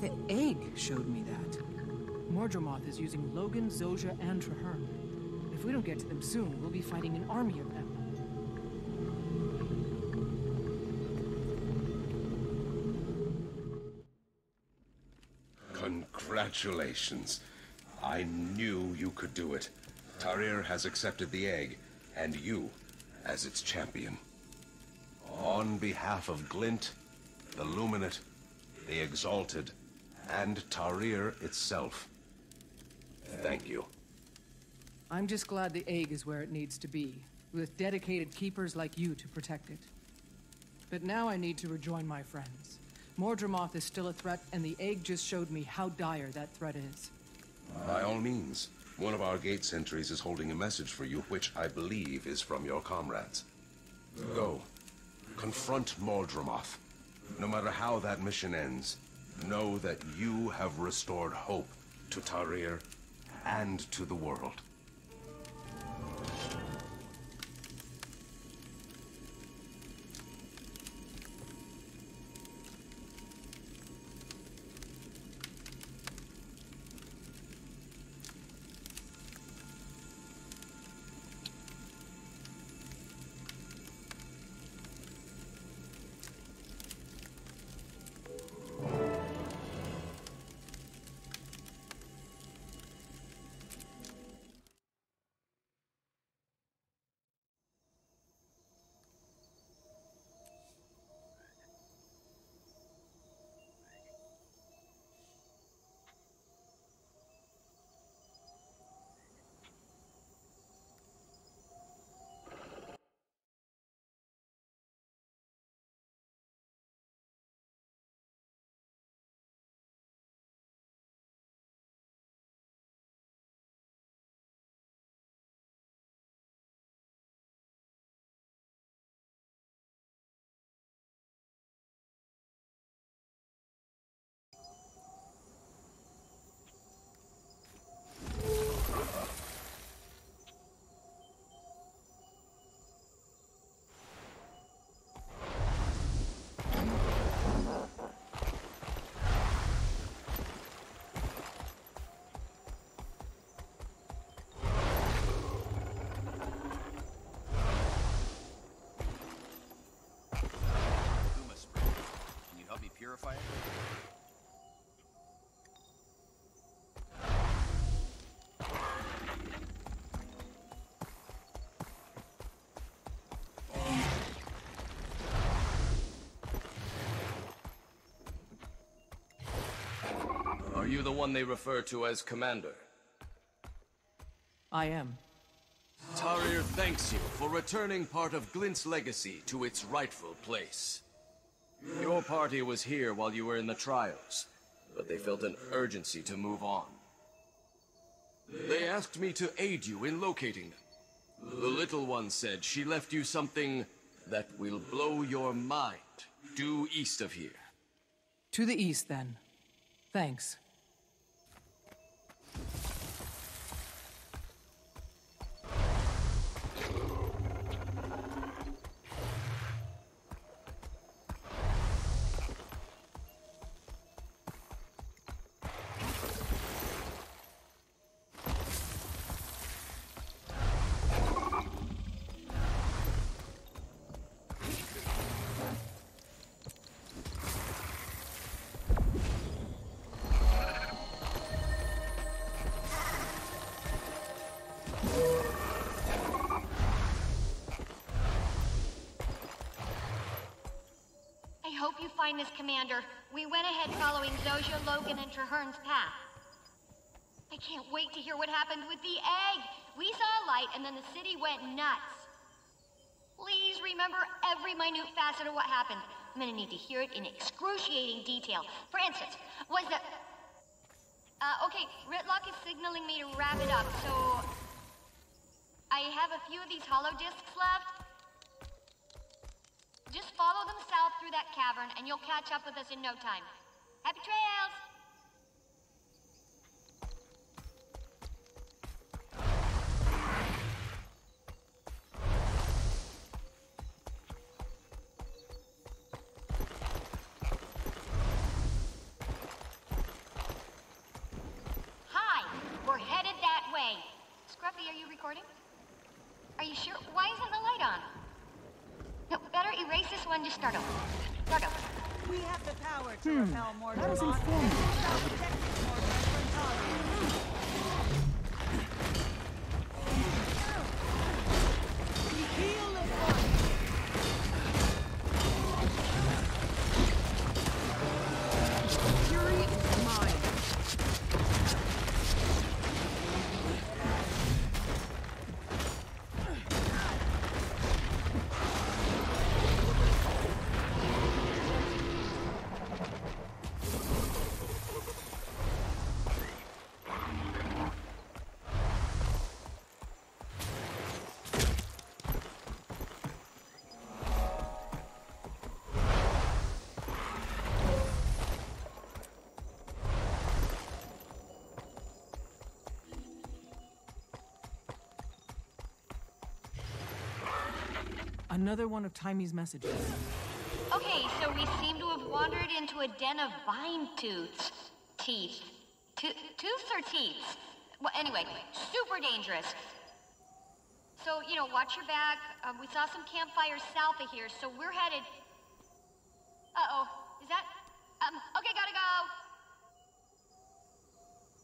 The egg showed me that. Mordremoth is using Logan, Zojja, and Traherne. If we don't get to them soon, we'll be fighting an army of them. Congratulations. I knew you could do it. Tarir has accepted the egg, and you as its champion. On behalf of Glint, the Luminate, the Exalted, and Tarir itself, thank you. I'm just glad the egg is where it needs to be, with dedicated keepers like you to protect it. But now I need to rejoin my friends. Mordremoth is still a threat, and the egg just showed me how dire that threat is. By all means. One of our gate sentries is holding a message for you, which I believe is from your comrades. Go. Confront Mordremoth. No matter how that mission ends, know that you have restored hope to Tarir and to the world. if I... Are you the one they refer to as Commander? I am. Tarir thanks you for returning part of Glint's legacy to its rightful place. Your party was here while you were in the trials, but they felt an urgency to move on. They asked me to aid you in locating them. The little one said she left you something that will blow your mind, due east of here. To the east, then. Thanks. This Commander. We went ahead following Zojia, Logan, and Trahern's path. I can't wait to hear what happened with the egg. We saw a light and then the city went nuts. Please remember every minute facet of what happened. I'm gonna need to hear it in excruciating detail. For instance, was the... okay, Ritlock is signaling me to wrap it up, so... I have a few of these hollow discs left. Just follow them south through that cavern, and you'll catch up with us in no time. Happy trails! Hi! We're headed that way. Scruffy, are you recording? Are you sure? Why isn't the light on? No, better erase this one, just start over. Start over. We have the power to repel more That was informative. Fury is mine. Another one of Timy's messages. Okay, so we seem to have wandered into a den of vine tooths. Teeth. Tooths or teeth? Well, anyway, super dangerous. So, you know, watch your back. We saw some campfires south of here, so we're headed... Uh-oh. Is that... okay, gotta go!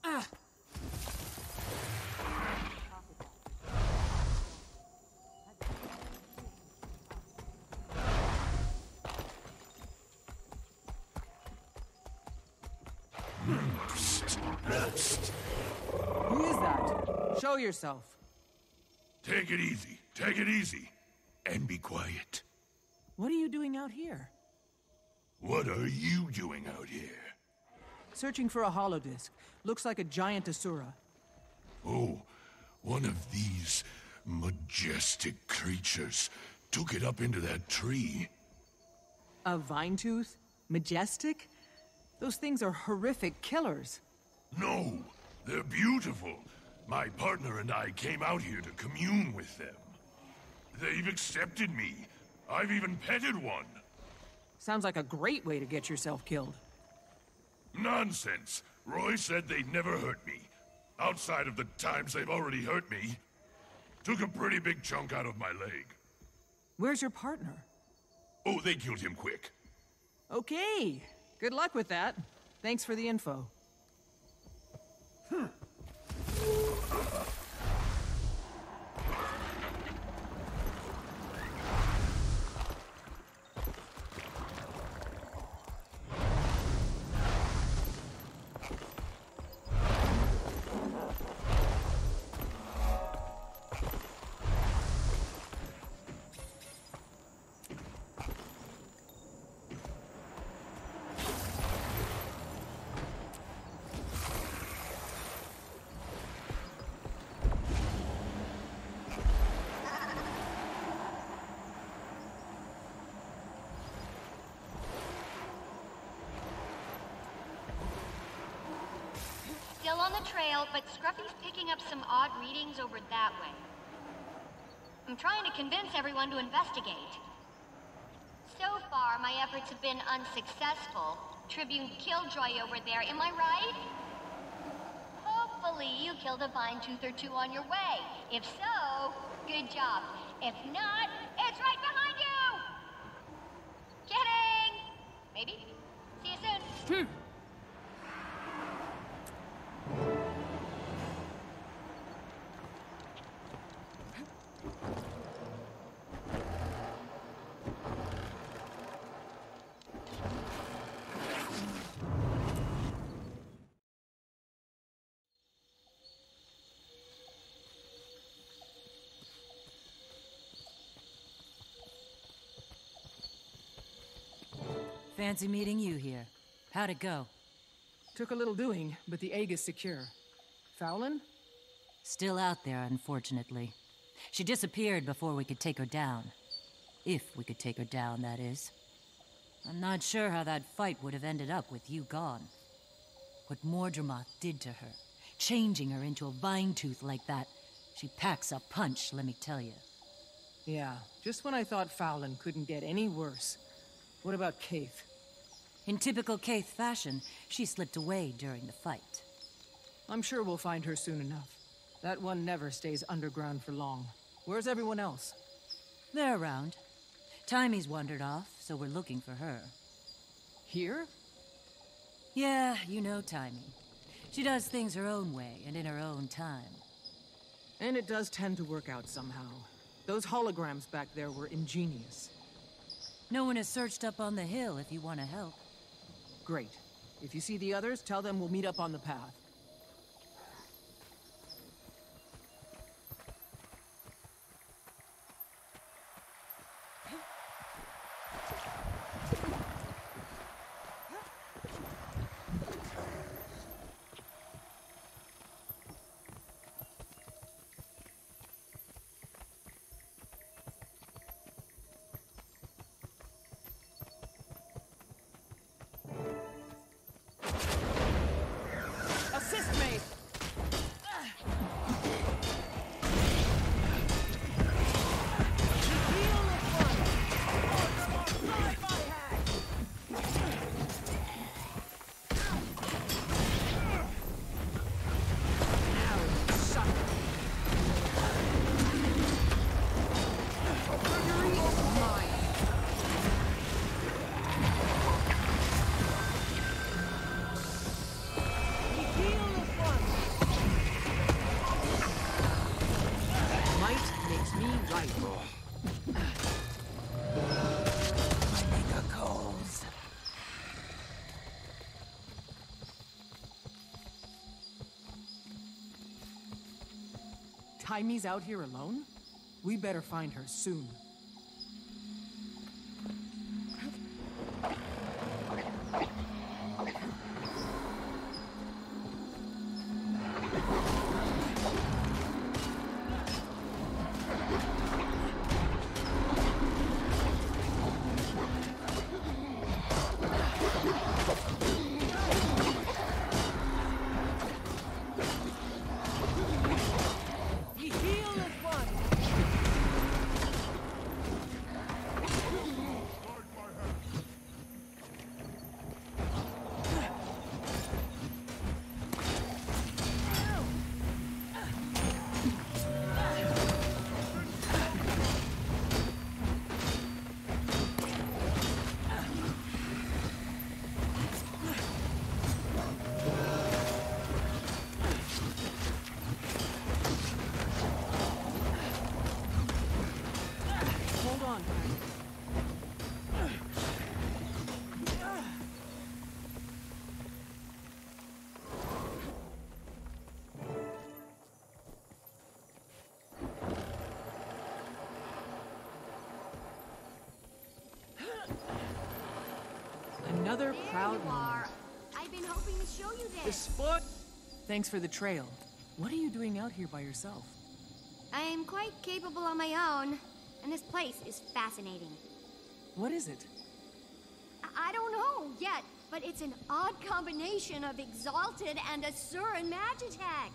Ah! Who is that? Show yourself. Take it easy. Take it easy. And be quiet. What are you doing out here? What are you doing out here? Searching for a holodisc. Looks like a giant Asura. Oh, one of these majestic creatures took it up into that tree. A vine tooth? Majestic? Those things are horrific killers. No, they're beautiful. My partner and I came out here to commune with them. They've accepted me. I've even petted one. Sounds like a great way to get yourself killed. Nonsense. Roy said they'd never hurt me. Outside of the times they've already hurt me. Took a pretty big chunk out of my leg. Where's your partner? Oh, they killed him quick. Okay. Good luck with that. Thanks for the info. Still on the trail, but Scruffy's picking up some odd readings over that way. I'm trying to convince everyone to investigate. So far, my efforts have been unsuccessful. Tribune Killjoy over there, am I right? Hopefully you killed a vine tooth or two on your way. If so, good job. If not, it's right behind you! Kidding! Maybe. See you soon. Fancy meeting you here. How'd it go? Took a little doing, but the egg is secure. Fowlin? Still out there, unfortunately. She disappeared before we could take her down. If we could take her down, that is. I'm not sure how that fight would have ended up with you gone. What Mordremoth did to her, changing her into a vine tooth like that, she packs a punch, let me tell you. Yeah, just when I thought Fowlin couldn't get any worse. What about Kaith? In typical Kaith fashion, she slipped away during the fight. I'm sure we'll find her soon enough. That one never stays underground for long. Where's everyone else? They're around. Timey's wandered off, so we're looking for her. Here? Yeah, you know Timey. She does things her own way and in her own time. And it does tend to work out somehow. Those holograms back there were ingenious. No one has searched up on the hill if you want to help. Great. If you see the others, tell them we'll meet up on the path. Timey's out here alone? We better find her soon. Another proud you moment. are. I've been hoping to show you The this. sport! Thanks for the trail. What are you doing out here by yourself? I'm quite capable on my own, and this place is fascinating. What is it? I don't know yet, but it's an odd combination of Exalted and Asuran Magitech.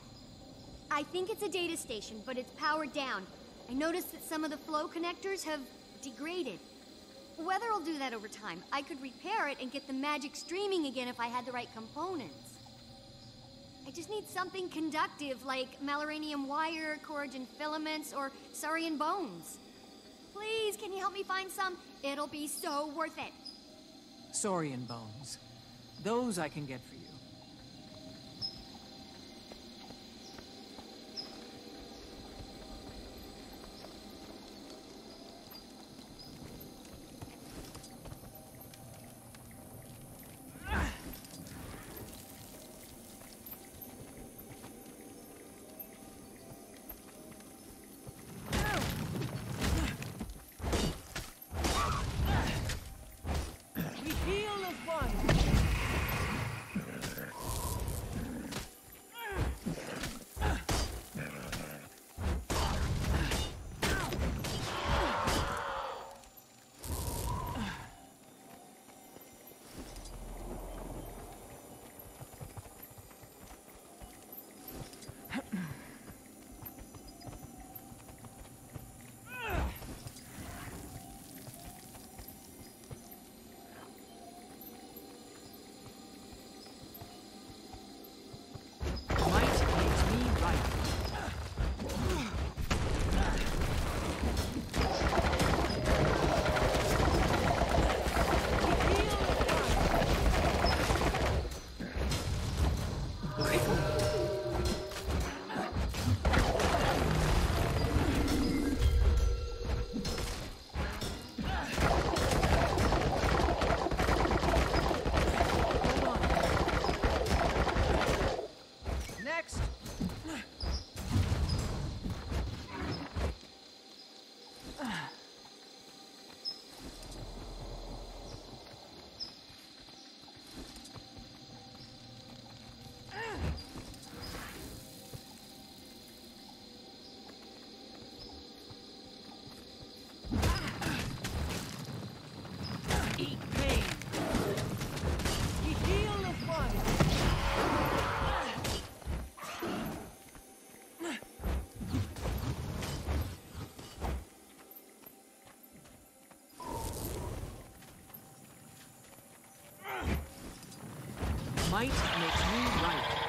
I think it's a data station, but it's powered down. I noticed that some of the flow connectors have degraded. Weather will do that over time. I could repair it and get the magic streaming again if I had the right components. I just need something conductive like Maloranium wire, Corrigan filaments, or Saurian bones. Please, can you help me find some? It'll be so worth it. Saurian bones. Those I can get for you. Might makes me right.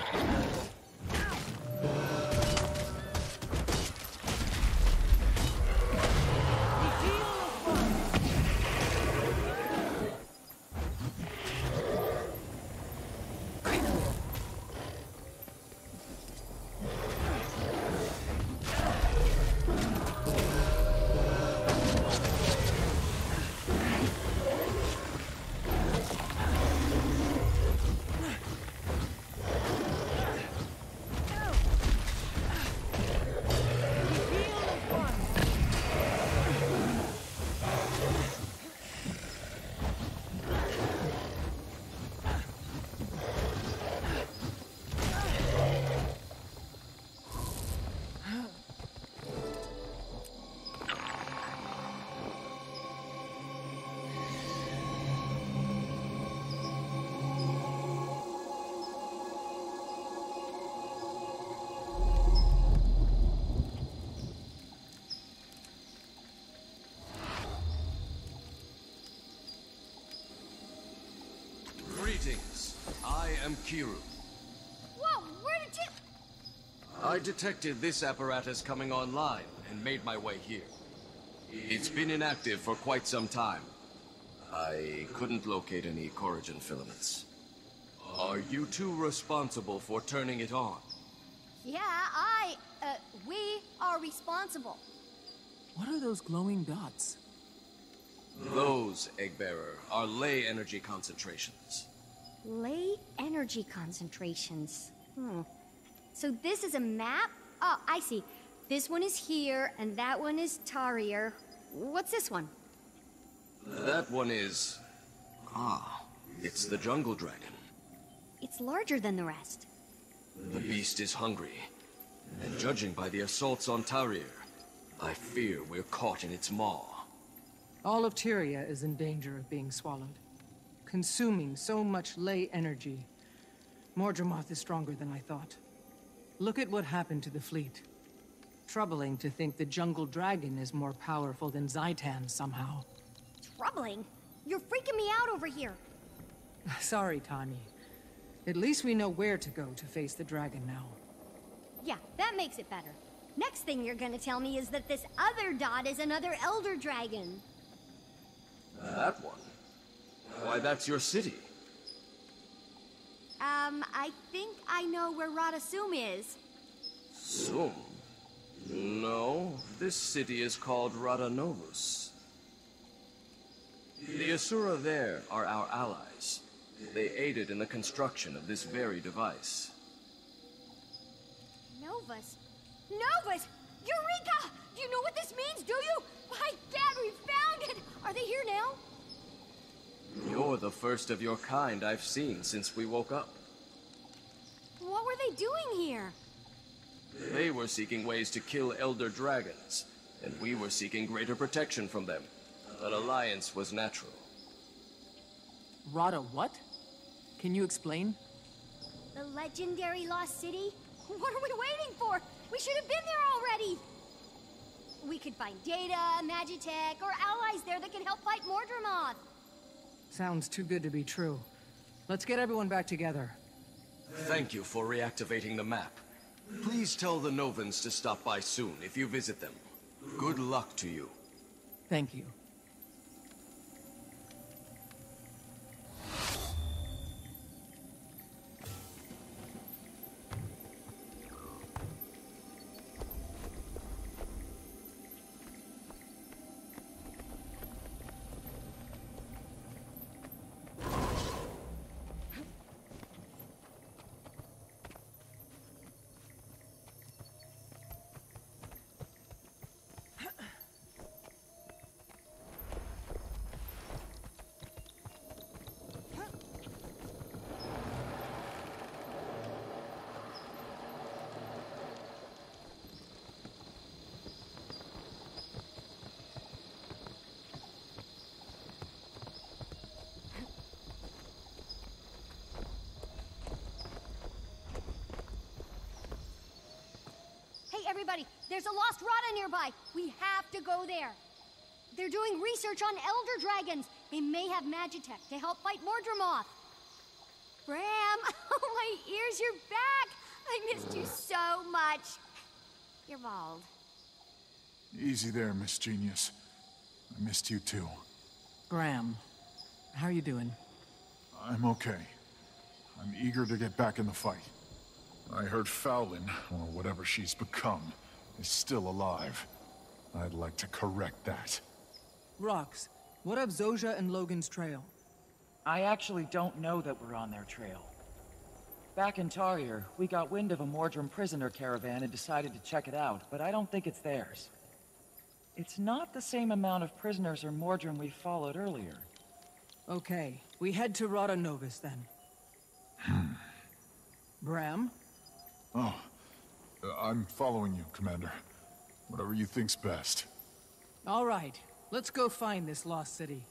Greetings. I am Kiru. Whoa, where did you... I detected this apparatus coming online and made my way here. It's been inactive for quite some time. I couldn't locate any Corrigan filaments. Are you two responsible for turning it on? Yeah, we are responsible. What are those glowing dots? Those, Eggbearer, are ley energy concentrations. Ley energy concentrations. So this is a map? Oh, I see. This one is here, and that one is Tarier. What's this one? That one is... It's the jungle dragon. It's larger than the rest. The beast is hungry. And judging by the assaults on Tahrir, I fear we're caught in its maw. All of Tyria is in danger of being swallowed, consuming so much ley energy. Mordremoth is stronger than I thought. Look at what happened to the fleet. Troubling to think the jungle dragon is more powerful than Zaitan somehow. Troubling? You're freaking me out over here. Sorry, Tani. At least we know where to go to face the dragon now. Yeah, that makes it better. Next thing you're gonna tell me is that this other dot is another elder dragon. That one? Why, that's your city. I think I know where Radasum is. Sum? No, this city is called Radanovus. The Asura there are our allies. They aided in the construction of this very device. Novus? Novus! Eureka! Do you know what this means, do you? My dad, we found it! Are they here now? You're the first of your kind I've seen since we woke up. What were they doing here? They were seeking ways to kill elder dragons, and we were seeking greater protection from them. An alliance was natural. Rada what? Can you explain? The legendary lost city? What are we waiting for? We should have been there already! We could find data, magitech, or allies there that can help fight Mordremoth. Sounds too good to be true. Let's get everyone back together. Thank you for reactivating the map. Please tell the Novans to stop by soon if you visit them. Good luck to you. Thank you. Everybody, there's a lost Rada nearby. We have to go there. They're doing research on elder dragons. They may have magitech to help fight Mordremoth. Bram, oh my ears, you're back. I missed you so much. You're bald. Easy there, Miss Genius. I missed you too. Graham, how are you doing? I'm okay. I'm eager to get back in the fight. I heard Fowlin, or whatever she's become, is still alive. I'd like to correct that. Rox, what of Zojja and Logan's trail? I actually don't know that we're on their trail. Back in Tahrir, we got wind of a Mordrum prisoner caravan and decided to check it out, but I don't think it's theirs. It's not the same amount of prisoners or Mordrum we followed earlier. Okay, we head to Radanovus then. Bram? Oh, I'm following you, Commander. Whatever you think's best. All right, let's go find this lost city.